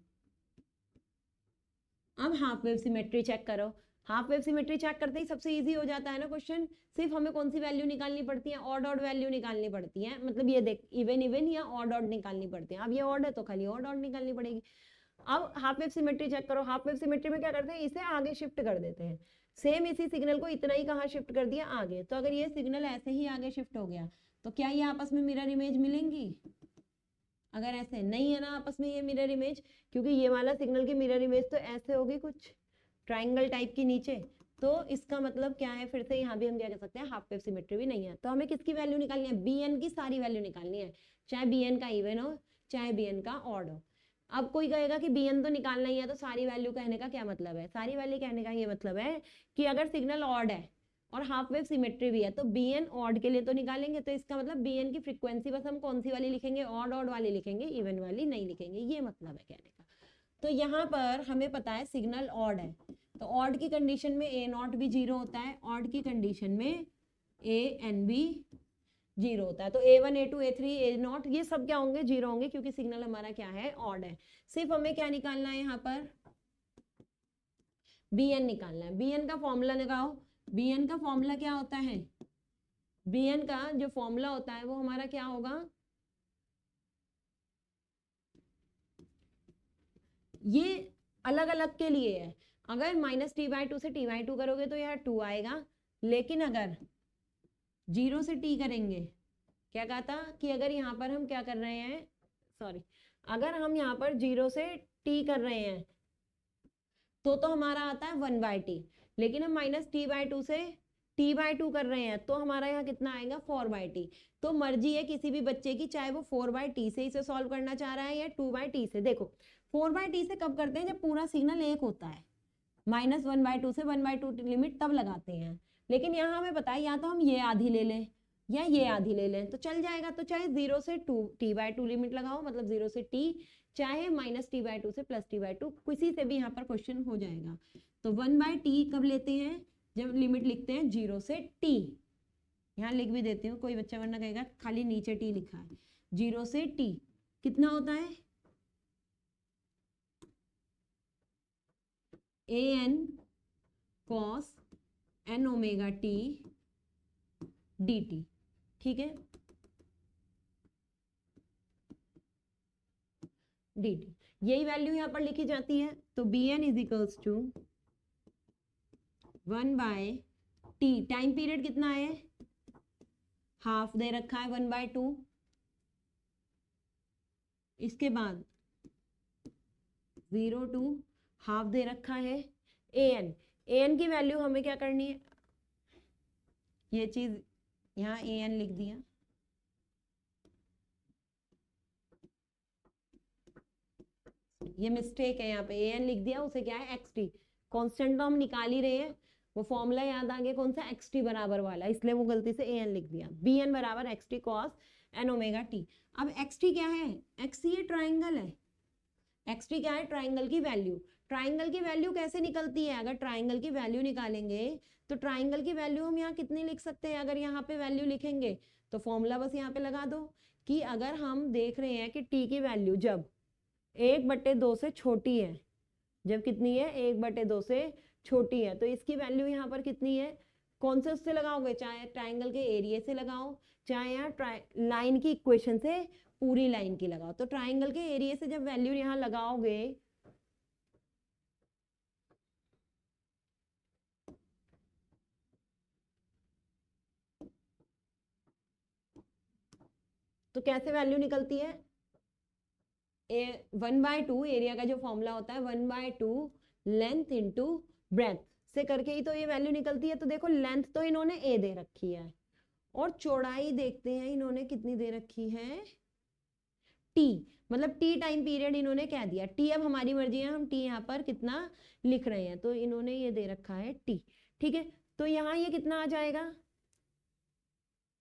अब हाफ वेव सिमेट्री चेक करो, हाफ वेव सिमेट्री चेक करते ही सबसे इजी हो जाता है ना क्वेश्चन, सिर्फ हमें कौन सी वैल्यू निकालनी पड़ती है, ऑड वैल्यू निकालनी पड़ती है, मतलब ये देख इवन या ऑड निकालनी पड़ती है। अब ये ऑड है तो खाली ऑड निकालनी पड़ेगी। अब हाफ वेव सिमेट्री चेक करो, हाफ वेव सिमेट्री में क्या करते हैं, इसे आगे शिफ्ट कर देते हैं, सेम इसी सिग्नल को इतना ही कहाँ शिफ्ट कर दिया, आगे। तो अगर ये सिग्नल ऐसे ही आगे शिफ्ट हो गया तो क्या ये आपस में मिरर इमेज मिलेंगी, अगर ऐसे नहीं है ना आपस में ये मिरर इमेज, क्योंकि ये वाला सिग्नल की मिरर इमेज तो ऐसे होगी कुछ ट्राइंगल टाइप की नीचे, तो इसका मतलब क्या है, फिर से यहाँ भी हम क्या कह सकते हैं, हाफ वेव सिमेट्री भी नहीं है। तो हमें किसकी वैल्यू निकालनी है, bn की सारी वैल्यू निकालनी है, चाहे bn का इवन हो चाहे bn का ऑड हो। अब कोई कहेगा कि bn तो निकालना ही है, तो सारी वैल्यू कहने का क्या मतलब है, सारी वैल्यू कहने का ये मतलब है कि अगर सिग्नल ऑड है और हाफ वेव सिमेट्री भी है तो bn ऑड के लिए तो निकालेंगे, तो इसका मतलब bn की फ्रीक्वेंसी बस हम कौन सी वाली लिखेंगे, ऑड वाली लिखेंगे, इवन वाली नहीं लिखेंगे, ये मतलब है कहने का। तो यहाँ पर हमें पता है सिग्नल ऑड है, तो ऑड की कंडीशन में a नॉट भी जीरो होता है, ऑड की कंडीशन में an भी जीरो होता है। तो a1 a2 a3 a not ये सब क्या होंगे, जीरो होंगे, क्योंकि सिग्नल हमारा क्या है, ऑड है। सिर्फ हमें क्या निकालना है, यहाँ पर bn निकालना है। bn का फॉर्मूला लगाओ, bn का फॉर्मूला क्या होता है, bn का जो फॉर्मूला होता है वो हमारा क्या होगा, ये अलग अलग के लिए है। अगर -t/2 से t/2 करोगे तो यह 2 आएगा, लेकिन अगर 0 से t करेंगे, क्या कहा था कि अगर यहाँ पर हम क्या कर रहे हैं, सॉरी, अगर हम यहाँ पर 0 से t कर रहे हैं तो हमारा आता है 1/t, लेकिन हम -t/2 से t/2 कर रहे हैं तो हमारा यहाँ कितना आएगा 4/t। तो मर्जी है किसी भी बच्चे की, चाहे वो 4/t से इसे सॉल्व करना चाह रहा है या 2/t से। देखो 4/t से कब करते हैं, जब पूरा सिग्नल एक होता है, -1/2 से 1/2 लिमिट तब लगाते हैं। लेकिन यहाँ हमें पता है या तो हम ये आधी ले लें या ये आधी ले लें तो चल जाएगा। तो चाहे 0 से 2 t/2 लिमिट लगाओ, मतलब 0 से t, चाहे -t/2 से +t/2, किसी से भी यहाँ पर क्वेश्चन हो जाएगा। तो 1/t कब लेते हैं, जब लिमिट लिखते हैं 0 से t। यहाँ लिख भी देती हूँ, कोई बच्चा वरना कहेगा खाली नीचे t लिखा है। 0 से t कितना होता है, an cos n omega t dt, ठीक है, dt। यही वैल्यू यहाँ पर लिखी जाती है। तो bn is equals to 1/t, time period कितना है, हाफ दे रखा है 1/2। इसके बाद 0 to हाफ दे रखा है an की वैल्यू हमें क्या करनी है, ये चीज यहाँ an लिख दिया, ये मिस्टेक है, यहाँ पे an लिख दिया, उसे क्या है xt, कांस्टेंट तो हम निकाल ही रहे हैं, वो फॉर्मूला याद आ गया कौन सा, xt बराबर वाला, इसलिए वो गलती से an लिख दिया। bn बराबर xt cos n omega t। अब xt क्या है, xt ये ट्राइंगल है, xt क्या है, ट्राइंगल की वैल्यू। ट्राइंगल की वैल्यू कैसे निकलती है, अगर ट्राइंगल की वैल्यू निकालेंगे तो ट्राइंगल की वैल्यू हम यहाँ कितनी लिख सकते हैं, अगर यहाँ पे वैल्यू लिखेंगे तो फॉर्मूला बस यहाँ पे लगा दो कि अगर हम देख रहे हैं कि t की वैल्यू जब 1/2 से छोटी है, जब कितनी है 1/2 से छोटी है, तो इसकी वैल्यू यहाँ पर कितनी है, कौन से उससे लगाओगे, चाहे ट्राइंगल के एरिया से लगाओ, चाहे यहाँ लाइन की इक्वेशन से पूरी लाइन की लगाओ। तो ट्राइंगल के एरिया से जब वैल्यू यहाँ लगाओगे तो कैसे वैल्यू निकलती है, 1/2 एरिया का जो फॉर्मूला होता है 1/2 लेंथ इंटू ब्रेथ से करके ही तो ये वैल्यू निकलती है। तो देखो लेंथ तो इन्होंने a दे रखी है और चौड़ाई देखते हैं इन्होंने कितनी दे रखी है t, मतलब t टाइम पीरियड इन्होंने क्या दिया t। अब हमारी मर्जी है हम t यहाँ पर कितना लिख रहे हैं, तो इन्होंने ये दे रखा है t, ठीक है। तो यहाँ ये कितना आ जाएगा,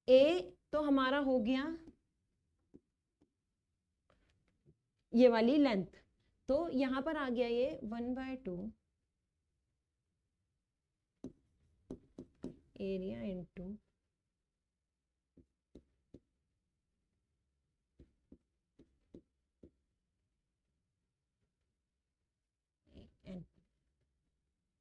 a तो हमारा हो गया ये वाली लेंथ, तो यहाँ पर आ गया ये 1/2 एरिया इंटू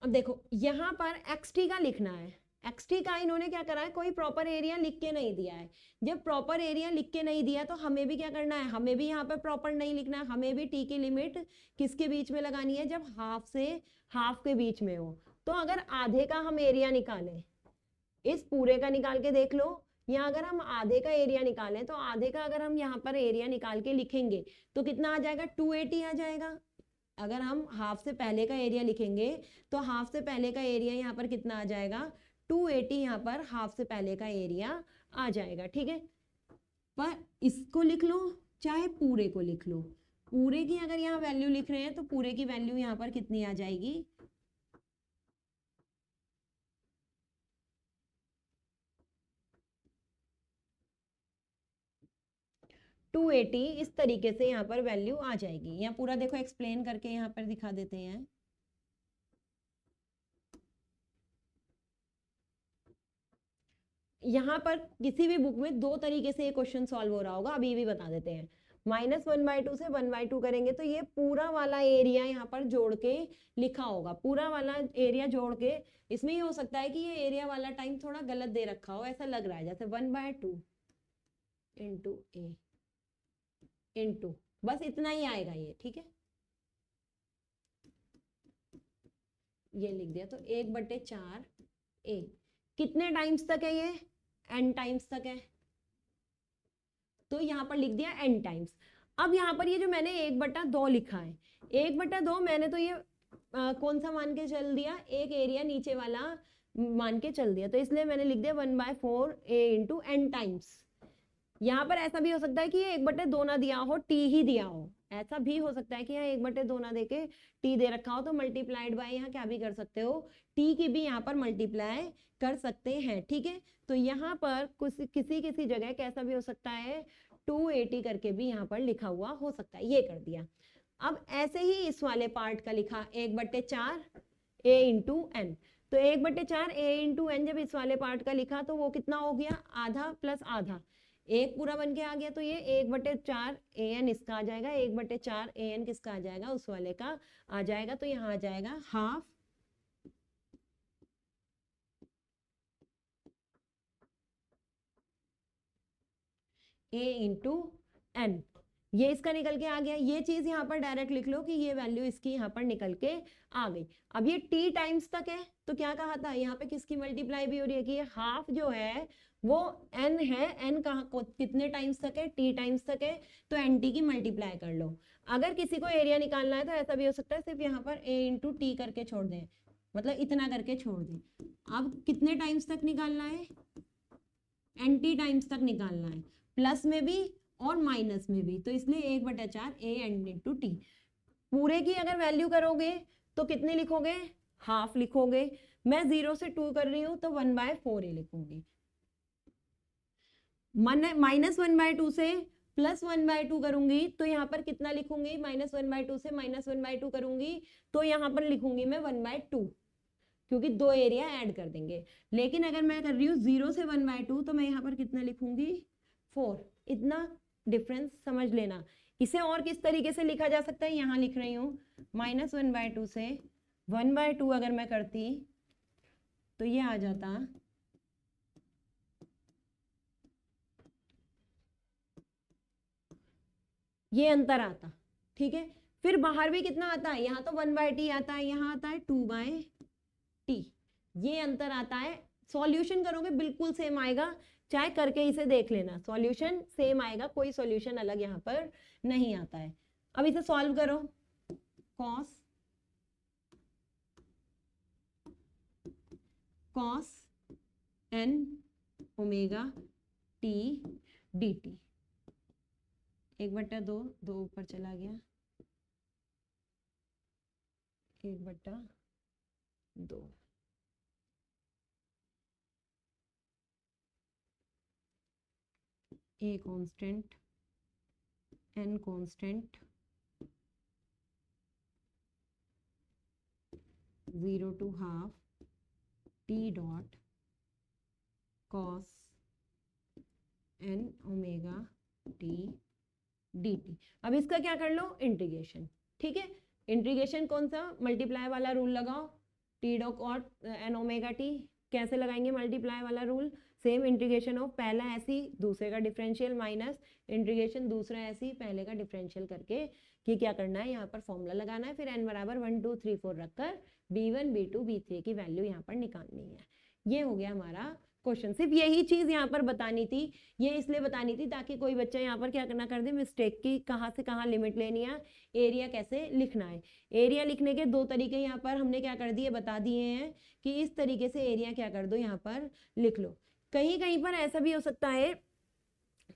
अब देखो यहाँ पर xt का लिखना है, xt का इन्होंने क्या करा है, कोई प्रॉपर एरिया लिख के नहीं दिया है। जब प्रॉपर एरिया लिख के नहीं दिया तो हमें भी क्या करना है, हमें भी यहाँ पर प्रॉपर नहीं लिखना है, हमें भी t की लिमिट किसके बीच में लगानी है, जब हाफ से हाफ के बीच में हो। तो अगर आधे का हम एरिया निकालें, इस पूरे का निकाल के देख लो, या अगर हम आधे का एरिया निकालें तो आधे का अगर हम यहाँ पर एरिया निकाल के लिखेंगे तो कितना आ जाएगा, 280 आ जाएगा। अगर हम हाफ से पहले का एरिया लिखेंगे तो हाफ से पहले का एरिया यहाँ पर कितना आ जाएगा, 280 यहाँ पर हाफ से पहले का एरिया आ जाएगा, ठीक है। पर इसको लिख लो चाहे पूरे को लिख लो, पूरे की अगर यहाँ वैल्यू लिख रहे हैं तो पूरे की वैल्यू यहाँ पर कितनी आ जाएगी, 280। इस तरीके से यहाँ पर वैल्यू आ जाएगी। यहाँ पूरा देखो एक्सप्लेन करके यहाँ पर दिखा देते हैं। यहाँ पर किसी भी बुक में दो तरीके से ये क्वेश्चन सॉल्व हो रहा होगा, अभी भी बता देते हैं। -1/2 से 1/2 करेंगे तो ये पूरा वाला एरिया यहाँ पर जोड़ के लिखा होगा, पूरा वाला एरिया जोड़ के। इसमें ये हो सकता है कि ये एरिया वाला टाइम थोड़ा गलत दे रखा हो, ऐसा लग रहा है, जैसे 1/2 इंटू ए इंटू, बस इतना ही आएगा ये, ठीक है। ये लिख दिया, तो 1/4 ए कितने टाइम्स तक है, ये n टाइम्स तक है, तो यहाँ पर लिख दिया n टाइम्स। अब यहाँ पर ये जो मैंने 1/2 लिखा है, 1/2 मैंने तो ये कौन सा मान के चल दिया, एक एरिया नीचे वाला मान के चल दिया, तो इसलिए मैंने लिख दिया 1/4 a इंटू एन टाइम्स। यहाँ पर ऐसा भी हो सकता है कि ये 1/2 ना दिया हो, टी ही दिया हो, ऐसा भी हो सकता है कि यहाँ 1/2 ना देके टी दे रखा हो, तो मल्टीप्लाइड बाय यहाँ क्या भी कर सकते हो, टी की भी यहाँ पर मल्टीप्लाई कर सकते हैं। ठीक है, तो यहाँ पर किसी किसी जगह कैसा भी हो सकता है 280 करके भी यहाँ पर लिखा हुआ हो सकता है, ये कर दिया। अब ऐसे ही इस वाले पार्ट का लिखा 1/4 a इंटू एन, तो 1/4 a इंटू एन जब इस वाले पार्ट का लिखा तो वो कितना हो गया, आधा प्लस आधा, एक पूरा बन के आ गया, तो ये 1/4 an इसका आ जाएगा, 1/4 an किसका आ जाएगा, उस वाले का आ जाएगा, तो यहाँ आ जाएगा हाफ a इंटू एन। ये इसका निकल के आ गया, ये चीज यहाँ पर डायरेक्ट लिख लो कि ये वैल्यू इसकी यहाँ पर निकल के आ गई। अब ये t टाइम्स तक है, तो क्या कहा था, यहाँ पे किसकी मल्टीप्लाई भी हो रही है कि ये हाफ जो है वो n है, n कहाँ कितने टाइम्स तक है, t टाइम्स तक है, तो nt की मल्टीप्लाई कर लो। अगर किसी को एरिया निकालना है तो ऐसा भी हो सकता है सिर्फ यहाँ पर a इंटू टी करके छोड़ दें, मतलब इतना करके छोड़ दें। अब कितने टाइम्स तक निकालना है, nt टाइम्स तक निकालना है, प्लस में भी और माइनस में भी, तो इसलिए 1/4 a एन इंटू टी। पूरे की अगर वैल्यू करोगे तो कितने लिखोगे, हाफ लिखोगे। मैं 0 से 2 कर रही हूं तो 1/4 a लिखूंगी। -1/2 से +1/2 करूंगी तो यहाँ पर कितना लिखूंगी, -1/2 से -1/2 करूंगी तो यहाँ पर लिखूंगी मैं 1/2, क्योंकि दो एरिया ऐड कर देंगे। लेकिन अगर मैं कर रही हूँ 0 से 1/2 तो मैं यहाँ पर कितना लिखूंगी, 4। इतना डिफरेंस समझ लेना। इसे और किस तरीके से लिखा जा सकता है, यहाँ लिख रही हूँ -1/2 से 1/2 अगर मैं करती तो ये आ जाता ये अंतर आता। ठीक है, फिर बाहर भी कितना आता है, यहाँ तो 1/t आता है, यहाँ आता है 2/t, ये अंतर आता है। सॉल्यूशन करोगे बिल्कुल सेम आएगा, चाहे करके इसे देख लेना, सॉल्यूशन सेम आएगा, कोई सॉल्यूशन अलग यहाँ पर नहीं आता है। अब इसे सॉल्व करो, cos n omega t dt, 1/2, 2 ऊपर चला गया, 1/2, a constant n constant 0 to half t dot cos n omega t dt। अब इसका क्या कर लो, इंटीग्रेशन। ठीक है, इंटीग्रेशन कौन सा, मल्टीप्लाई वाला रूल लगाओ, t डॉट और n ओमेगा t, कैसे लगाएंगे मल्टीप्लाई वाला रूल, सेम इंटीग्रेशन ऑफ पहला ऐसी दूसरे का डिफरेंशियल माइनस इंटीग्रेशन दूसरा ऐसी पहले का डिफरेंशियल करके कि क्या करना है, यहाँ पर फॉर्मूला लगाना है, फिर n बराबर 1 2 3 4 रखकर b1 b2 b3 की वैल्यू यहाँ पर निकालनी है। ये हो गया हमारा क्वेश्चन। सिर्फ यही चीज यहाँ पर बतानी थी, ये इसलिए बतानी थी ताकि कोई बच्चा यहाँ पर क्या करना कर दे मिस्टेक की, कहाँ से कहाँ लिमिट लेनी है, एरिया कैसे लिखना है। एरिया लिखने के दो तरीके यहाँ पर हमने क्या कर दिए, बता दिए हैं कि इस तरीके से एरिया क्या कर दो यहाँ पर लिख लो। कहीं कहीं पर ऐसा भी हो सकता है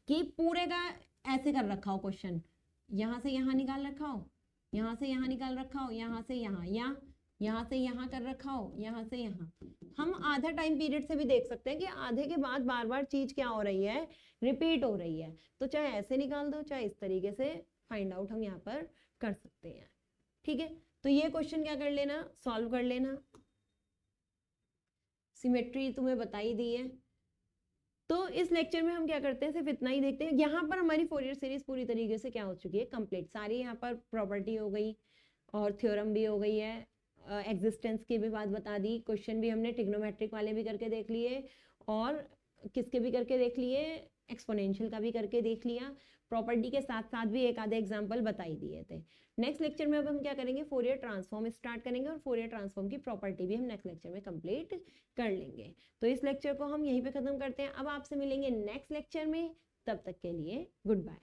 कि पूरे का ऐसे कर रखा हो क्वेश्चन, यहाँ से यहाँ निकाल रखा हो, यहाँ से यहाँ निकाल रखा हो, यहाँ से यहाँ, या यहाँ से यहाँ कर रखा हो, यहाँ से यहाँ। हम आधा टाइम पीरियड से भी देख सकते हैं कि आधे के बाद बार बार चीज क्या हो रही है, रिपीट हो रही है, तो चाहे ऐसे निकाल दो चाहे इस तरीके से फाइंड आउट हम यहाँ पर कर सकते हैं। ठीक है, तो ये क्वेश्चन क्या कर लेना, सॉल्व कर लेना। सिमेट्री तुम्हें बताई दी है। तो इस लेक्चर में हम क्या करते हैं, सिर्फ इतना ही देखते हैं। यहाँ पर हमारी फोरियर सीरीज पूरी तरीके से क्या हो चुकी है, कंप्लीट। सारी यहाँ पर प्रॉपर्टी हो गई और थ्योरम भी हो गई है, एग्जिस्टेंस की भी बात बता दी, क्वेश्चन भी हमने ट्रिग्नोमेट्रिक वाले भी करके देख लिए और किसके भी करके देख लिए, एक्सपोनेंशियल का भी करके देख लिया, प्रॉपर्टी के साथ साथ भी एक आधे एग्जांपल बताई दिए थे। नेक्स्ट लेक्चर में अब हम क्या करेंगे, फोरियर ट्रांसफॉर्म स्टार्ट करेंगे और फोरियर ट्रांसफॉर्म की प्रॉपर्टी भी हम नेक्स्ट लेक्चर में कंप्लीट कर लेंगे। तो इस लेक्चर को हम यहीं पे खत्म करते हैं, अब आपसे मिलेंगे नेक्स्ट लेक्चर में, तब तक के लिए गुड बाय।